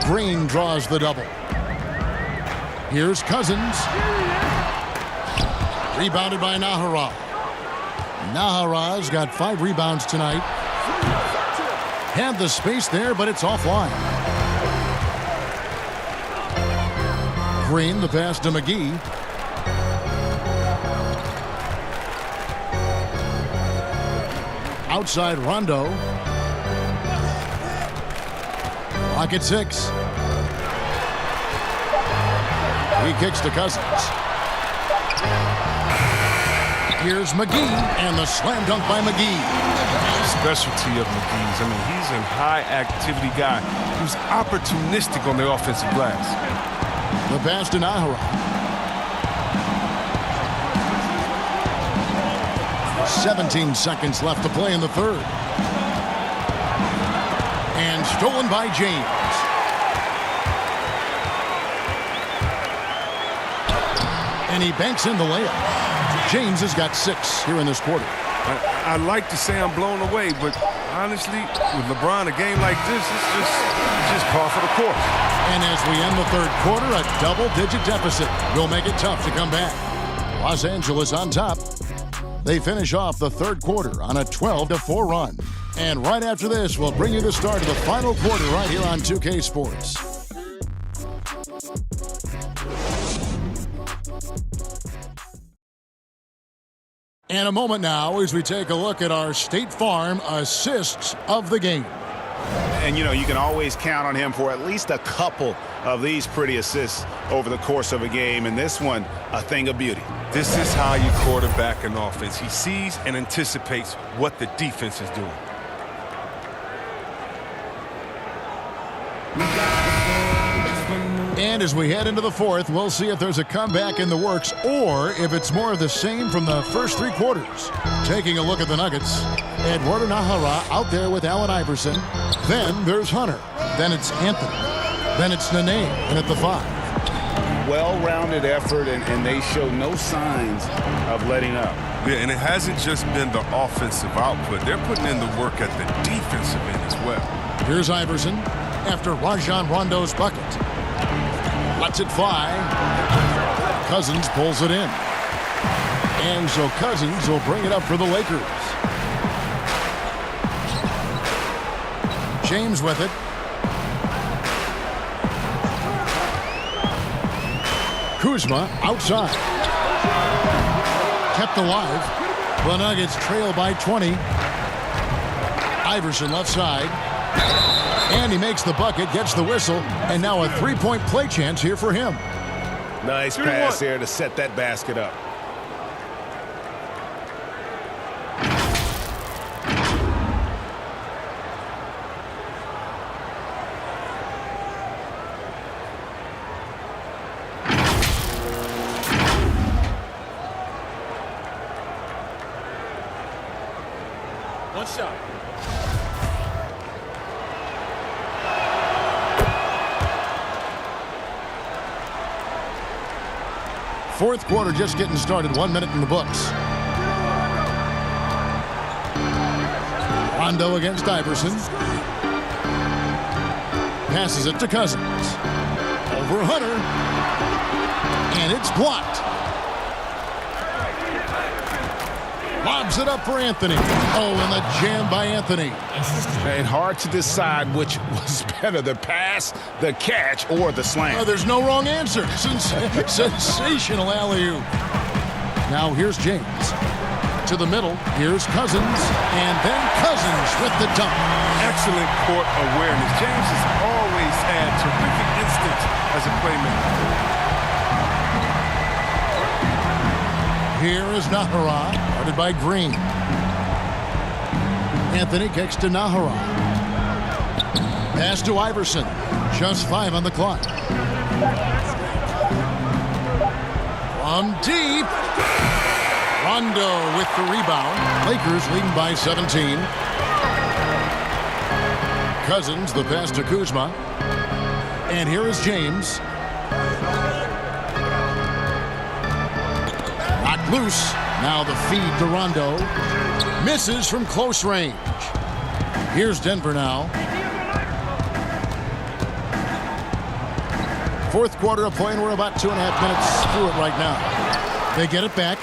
Green draws the double. Here's Cousins. Rebounded by Nahara. Nahara's got 5 rebounds tonight. Had the space there, but it's offline. Green, the pass to McGee. Outside Rondo. Clock at 6. He kicks to Cousins. Here's McGee, and the slam dunk by McGee. Specialty of McGee's. He's a high-activity guy who's opportunistic on the offensive glass. The pass to Nahara. 17 seconds left to play in the third. And stolen by James. And he banks in the layup. James has got 6 here in this quarter. I like to say I'm blown away, but honestly, with LeBron, a game like this, it's just par for the course. And as we end the third quarter, a double-digit deficit will make it tough to come back. Los Angeles on top. They finish off the third quarter on a 12-4 run. And right after this, we'll bring you the start of the final quarter right here on 2K Sports. And a moment now as we take a look at our State Farm assists of the game. And, you can always count on him for at least a couple of these pretty assists over the course of a game. And this one, a thing of beauty. This is how you quarterback an offense. He sees and anticipates what the defense is doing. And as we head into the fourth, we'll see if there's a comeback in the works or if it's more of the same from the first 3 quarters. Taking a look at the Nuggets, Eduardo Nahara out there with Allen Iverson. Then there's Hunter. Then it's Anthony. Then it's Nene in at the 5. Well-rounded effort, and they show no signs of letting up. Yeah, and it hasn't just been the offensive output. They're putting in the work at the defensive end as well. Here's Iverson. after Rajon Rondo's bucket. Lets it fly. Cousins pulls it in. And so Cousins will bring it up for the Lakers. James with it. Kuzma outside. Kept alive. The Nuggets trail by 20. Iverson left side. And he makes the bucket, gets the whistle, and now a three-point play chance here for him. Nice pass there to set that basket up. One shot. Fourth quarter just getting started. 1 minute in the books. Rondo against Iverson. Passes it to Cousins. Over Hunter. And it's blocked. Lobs it up for Anthony. Oh, and the jam by Anthony. And hard to decide which was better, the pass, the catch, or the slam. Oh, there's no wrong answer. Sensational alley-oop. Now here's James. To the middle. Here's Cousins. And then Cousins with the dunk. Excellent court awareness. James has always had terrific instincts as a playmaker. Here is Nahara, guarded by Green. Anthony kicks to Nahara. Pass to Iverson. Just 5 on the clock. From deep. Rondo with the rebound. Lakers leading by 17. Cousins, the pass to Kuzma. And here is James. Loose. Now the feed to Rondo. Misses from close range. Here's Denver now. Fourth quarter of play, and we're about 2.5 minutes through it right now. They get it back.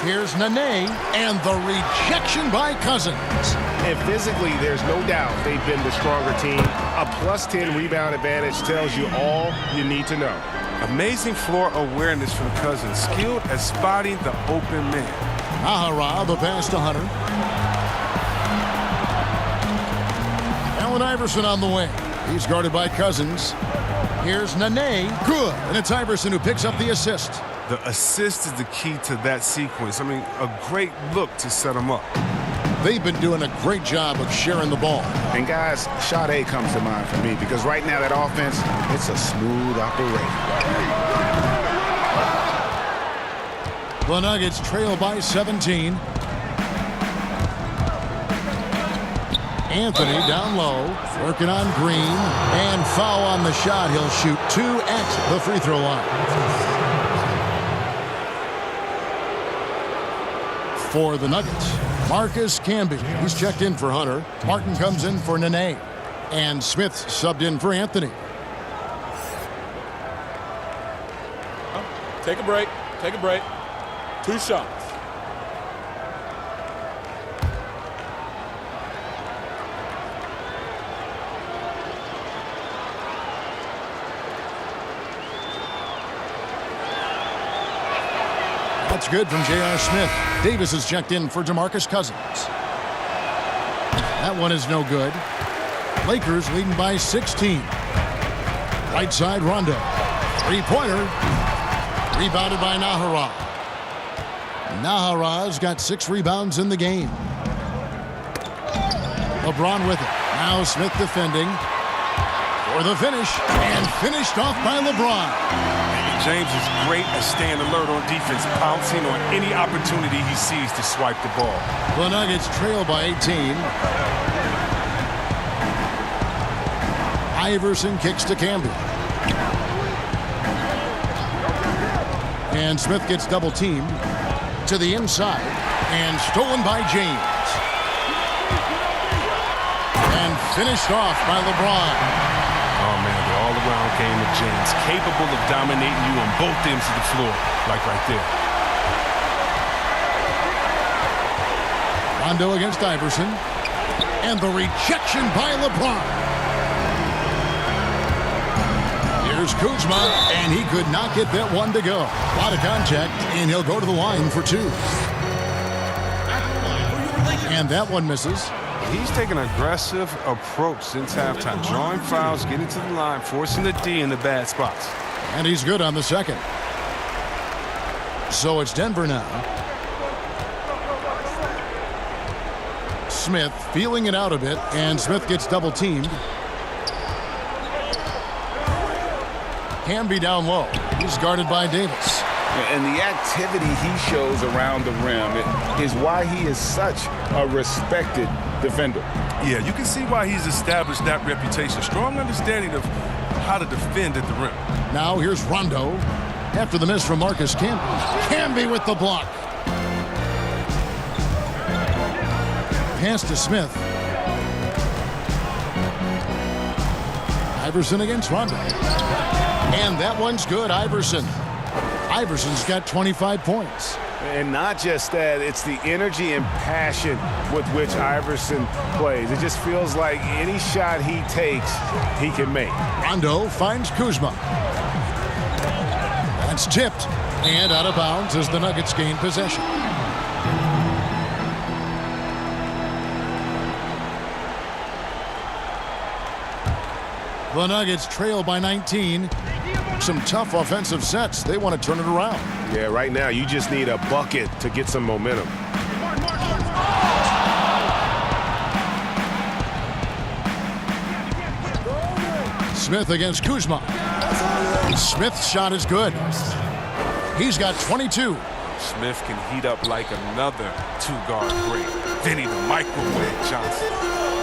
Here's Nene, and the rejection by Cousins. And physically, there's no doubt they've been the stronger team. A plus 10 rebound advantage tells you all you need to know. Amazing floor awareness from Cousins, skilled at spotting the open man. Nahara, the pass to Hunter. Allen Iverson on the way. He's guarded by Cousins. Here's Nene. Good. And it's Iverson who picks up the assist. The assist is the key to that sequence. I mean, a great look to set him up. They've been doing a great job of sharing the ball. And guys, Sade comes to mind for me because right now that offense, it's a smooth operation. The Nuggets trail by 17. Anthony down low, working on Green, and foul on the shot. He'll shoot 2 at the free throw line. For the Nuggets, Marcus Camby. He's checked in for Hunter. Martin comes in for Nene. And Smith subbed in for Anthony. Take a break. Take a break. 2 shots. That's good from J.R. Smith. Davis is checked in for DeMarcus Cousins. That one is no good. Lakers leading by 16. Right side, Rondo. Three-pointer. Rebounded by Nahara. Nahara's got 6 rebounds in the game. LeBron with it. Now Smith defending for the finish. And finished off by LeBron. James is great at staying alert on defense, pouncing on any opportunity he sees to swipe the ball. The Nuggets trail by 18. Iverson kicks to Camby. And Smith gets double teamed to the inside and stolen by James. And Finished off by LeBron. Oh, man, the all-around game of James, capable of dominating you on both ends of the floor, like right there. Rondo against Iverson. And the rejection by LeBron. Here's Kuzma, and he could not get that one to go. A lot of contact, and he'll go to the line for two. And that one misses. He's taking an aggressive approach since halftime, drawing fouls, getting to the line, forcing the D in the bad spots. And he's good on the second. So it's Denver now. Smith feeling it out a bit, and Smith gets double teamed. Camby down low. He's guarded by Davis. And the activity he shows around the rim is why he is such a respected defender. Yeah, you can see why he's established that reputation. Strong understanding of how to defend at the rim. Now here's Rondo after the miss from Marcus Camby. Camby with the block. Pass to Smith. Iverson against Rondo. And that one's good, Iverson. Iverson's got 25 points. And not just that, it's the energy and passion with which Iverson plays. It just feels like any shot he takes, he can make. Rondo finds Kuzma. That's tipped and out of bounds as the Nuggets gain possession. The Nuggets trail by 19. Some tough offensive sets. They want to turn it around. Yeah, right now you just need a bucket to get some momentum. Smith against Kuzma. Smith's shot is good. He's got 22. Smith can heat up like another two-guard great. Vinny the microwave Johnson.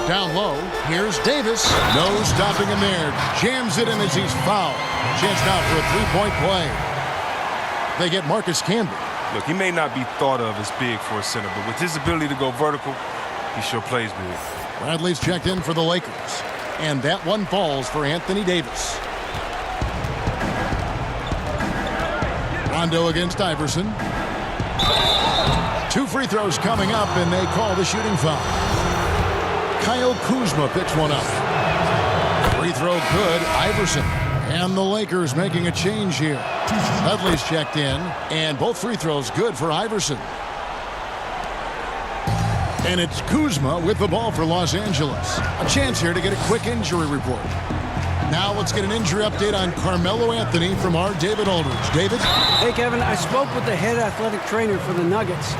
Down low, here's Davis. No stopping him there. Jams it in as he's fouled. Chance now for a three-point play. They get Marcus Camby. Look, he may not be thought of as big for a center, but with his ability to go vertical, he sure plays big. Bradley's checked in for the Lakers. And that one falls for Anthony Davis. Rondo against Iverson. 2 free throws coming up, and they call the shooting foul. Kyle Kuzma picks one up. Free throw good, Iverson. And the Lakers making a change here. Dudley's checked in, and both free throws good for Iverson. And it's Kuzma with the ball for Los Angeles. A chance here to get a quick injury report. Now let's get an injury update on Carmelo Anthony from our David Aldridge. David? Hey, Kevin, I spoke with the head athletic trainer for the Nuggets.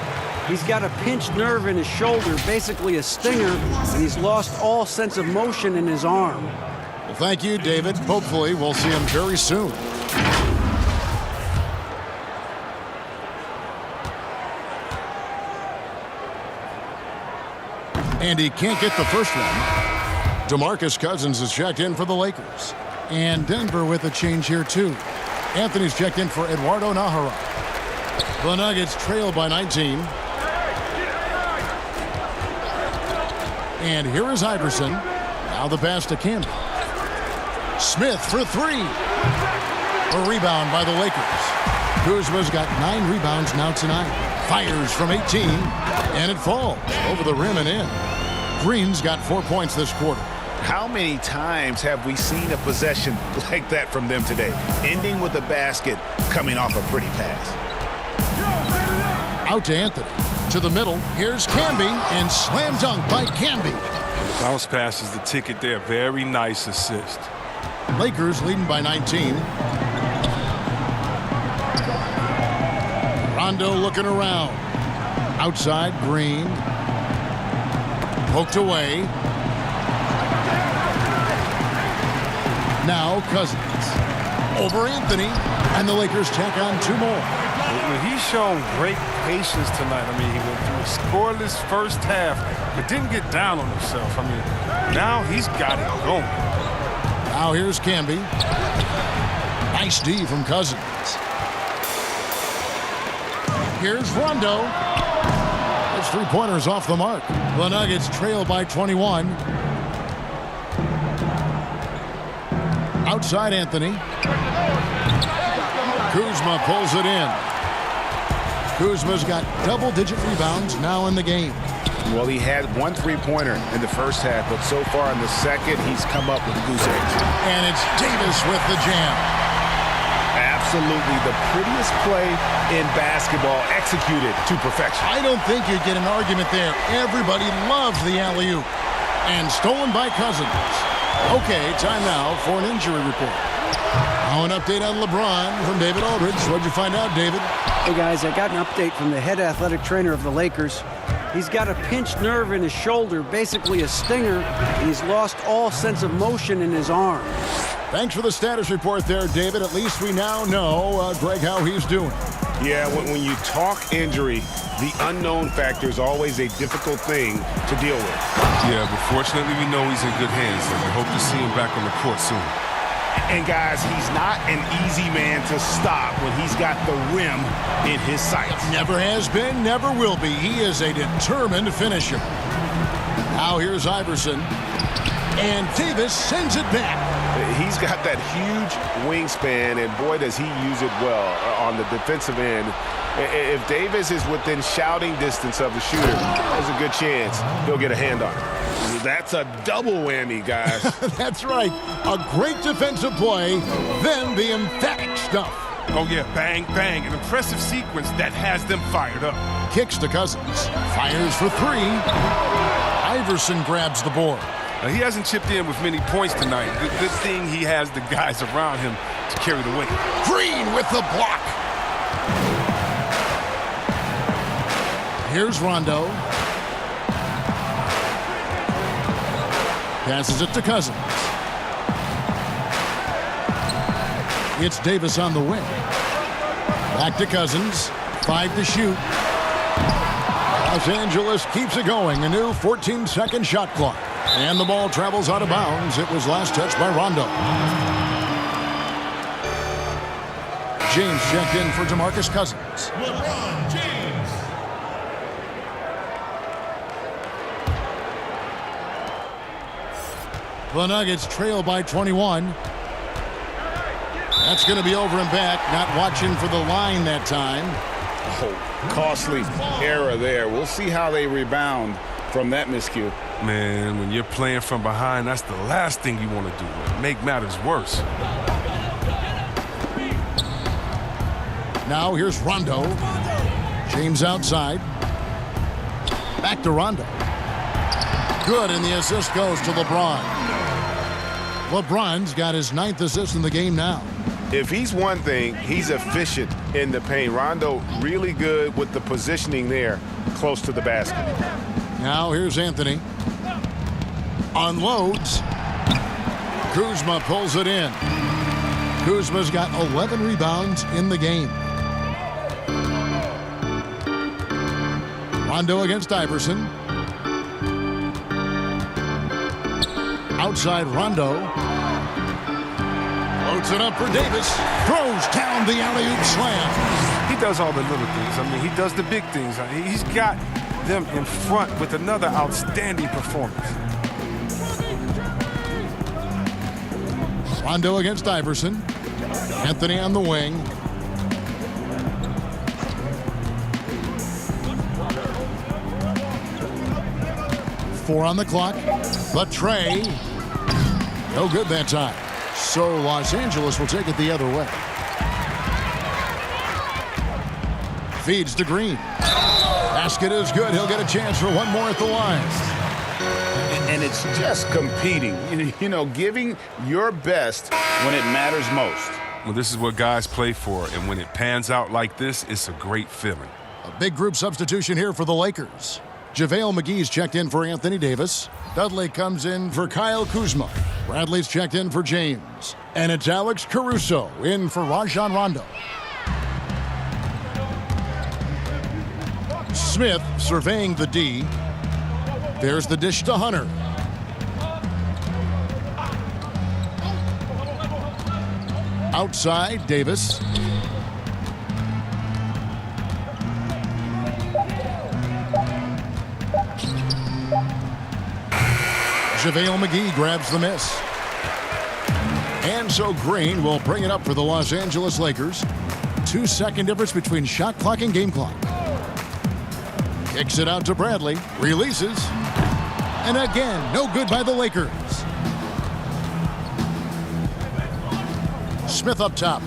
He's got a pinched nerve in his shoulder, basically a stinger, and he's lost all sense of motion in his arm. Well, thank you, David. Hopefully we'll see him very soon. And he can't get the first one. DeMarcus Cousins is checked in for the Lakers. And Denver with a change here, too. Anthony's checked in for Eduardo Nahara. The Nuggets trail by 19. And here is Iverson. Now the pass to Camby. Smith for three. A rebound by the Lakers. Kuzma's got 9 rebounds now tonight. Fires from 18. And it falls over the rim and in. Green's got 4 points this quarter. How many times have we seen a possession like that from them today? Ending with a basket, coming off a pretty pass. Out to Anthony. To the middle. Here's Camby. And slam dunk by Camby. Bounce pass is the ticket there. Very nice assist. Lakers leading by 19. Rondo looking around. Outside, Green. Poked away. Now Cousins. Over Anthony. And the Lakers tack on 2 more. He's shown great patience tonight. I mean, he went through a scoreless first half, but didn't get down on himself. I mean, now he's got it going. Now here's Camby. Nice D from Cousins. Here's Rondo. His 3-pointers off the mark. The Nuggets trail by 21. Outside Anthony. Kuzma pulls it in. Kuzma's got double-digit rebounds now in the game. Well, he had 1 3-pointer in the first half, but so far in the second, he's come up with a goose egg. And it's Davis with the jam. Absolutely the prettiest play in basketball, executed to perfection. I don't think you'd get an argument there. Everybody loves the alley-oop. And stolen by Cousins. Okay, time now for an injury report. Now an update on LeBron from David Aldridge. What'd you find out, David? Hey, guys, I got an update from the head athletic trainer of the Lakers. He's got a pinched nerve in his shoulder, basically a stinger, and he's lost all sense of motion in his arm. Thanks for the status report there, David. At least we now know, Greg, how he's doing. Yeah, when you talk injury, the unknown factor is always a difficult thing to deal with. Yeah, but fortunately we know he's in good hands, and we hope to see him back on the court soon. And guys, he's not an easy man to stop when he's got the rim in his sights. Never has been, never will be. He is a determined finisher. Now here's Iverson. And Davis sends it back. He's got that huge wingspan, and boy, does he use it well on the defensive end. If Davis is within shouting distance of the shooter, there's a good chance he'll get a hand on it. That's a double whammy, guys. That's right. A great defensive play, then the emphatic stuff. Oh, yeah, bang, bang. An impressive sequence that has them fired up. Kicks to Cousins. Fires for 3. Iverson grabs the board. He hasn't chipped in with many points tonight. Good thing he has the guys around him to carry the weight. Green with the block. Here's Rondo. Passes it to Cousins. It's Davis on the wing. Back to Cousins. 5 to shoot. Los Angeles keeps it going. A new 14-second shot clock. And the ball travels out of bounds. It was last touched by Rondo. James checked in for DeMarcus Cousins. LeBron James. The Nuggets trail by 21. That's going to be over and back. Not watching for the line that time. Oh, costly error there. We'll see how they rebound from that miscue. Man, when you're playing from behind, that's the last thing you want to do. Make matters worse. Now here's Rondo. James outside. Back to Rondo. Good, and the assist goes to LeBron. LeBron's got his 9th assist in the game now. If he's one thing, he's efficient in the paint. Rondo really good with the positioning there close to the basket. Now here's Anthony. Unloads. Kuzma pulls it in. Kuzma's got 11 rebounds in the game. Rondo against Iverson. Outside Rondo. Loads it up for Davis. Throws down the alley-oop slam. He does all the little things. I mean, he does the big things. He's got them in front with another outstanding performance. Rondo against Iverson. Anthony on the wing. Four on the clock. The tray. No good that time. So Los Angeles will take it the other way. Feeds to Green. Basket is good. He'll get a chance for one more at the line. And it's just competing, you know, giving your best when it matters most. Well, this is what guys play for, and when it pans out like this, it's a great feeling. A big group substitution here for the Lakers. JaVale McGee's checked in for Anthony Davis. Dudley comes in for Kyle Kuzma. Bradley's checked in for James. And it's Alex Caruso in for Rajon Rondo. Smith surveying the D. There's the dish to Hunter. Outside, Davis. JaVale McGee grabs the miss. And so Green will bring it up for the Los Angeles Lakers. 2-second difference between shot clock and game clock. Kicks it out to Bradley. Releases. And again, no good by the Lakers. Smith up top.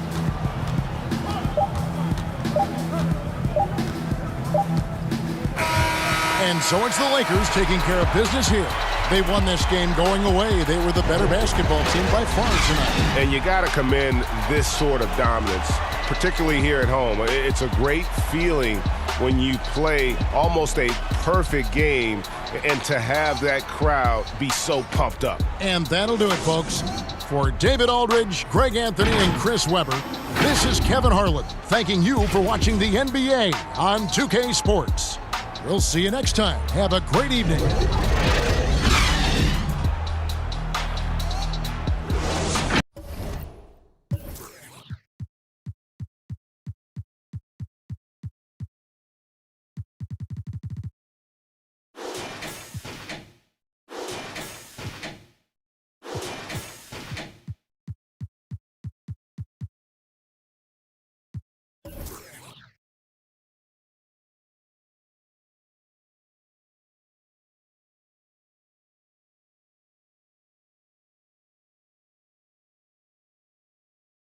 And so it's the Lakers taking care of business here. They won this game going away. They were the better basketball team by far tonight. And you got to commend this sort of dominance, particularly here at home. It's a great feeling when you play almost a perfect game and to have that crowd be so pumped up. And that'll do it, folks. For David Aldridge, Greg Anthony, and Chris Webber, this is Kevin Harlan thanking you for watching the NBA on 2K Sports. We'll see you next time. Have a great evening.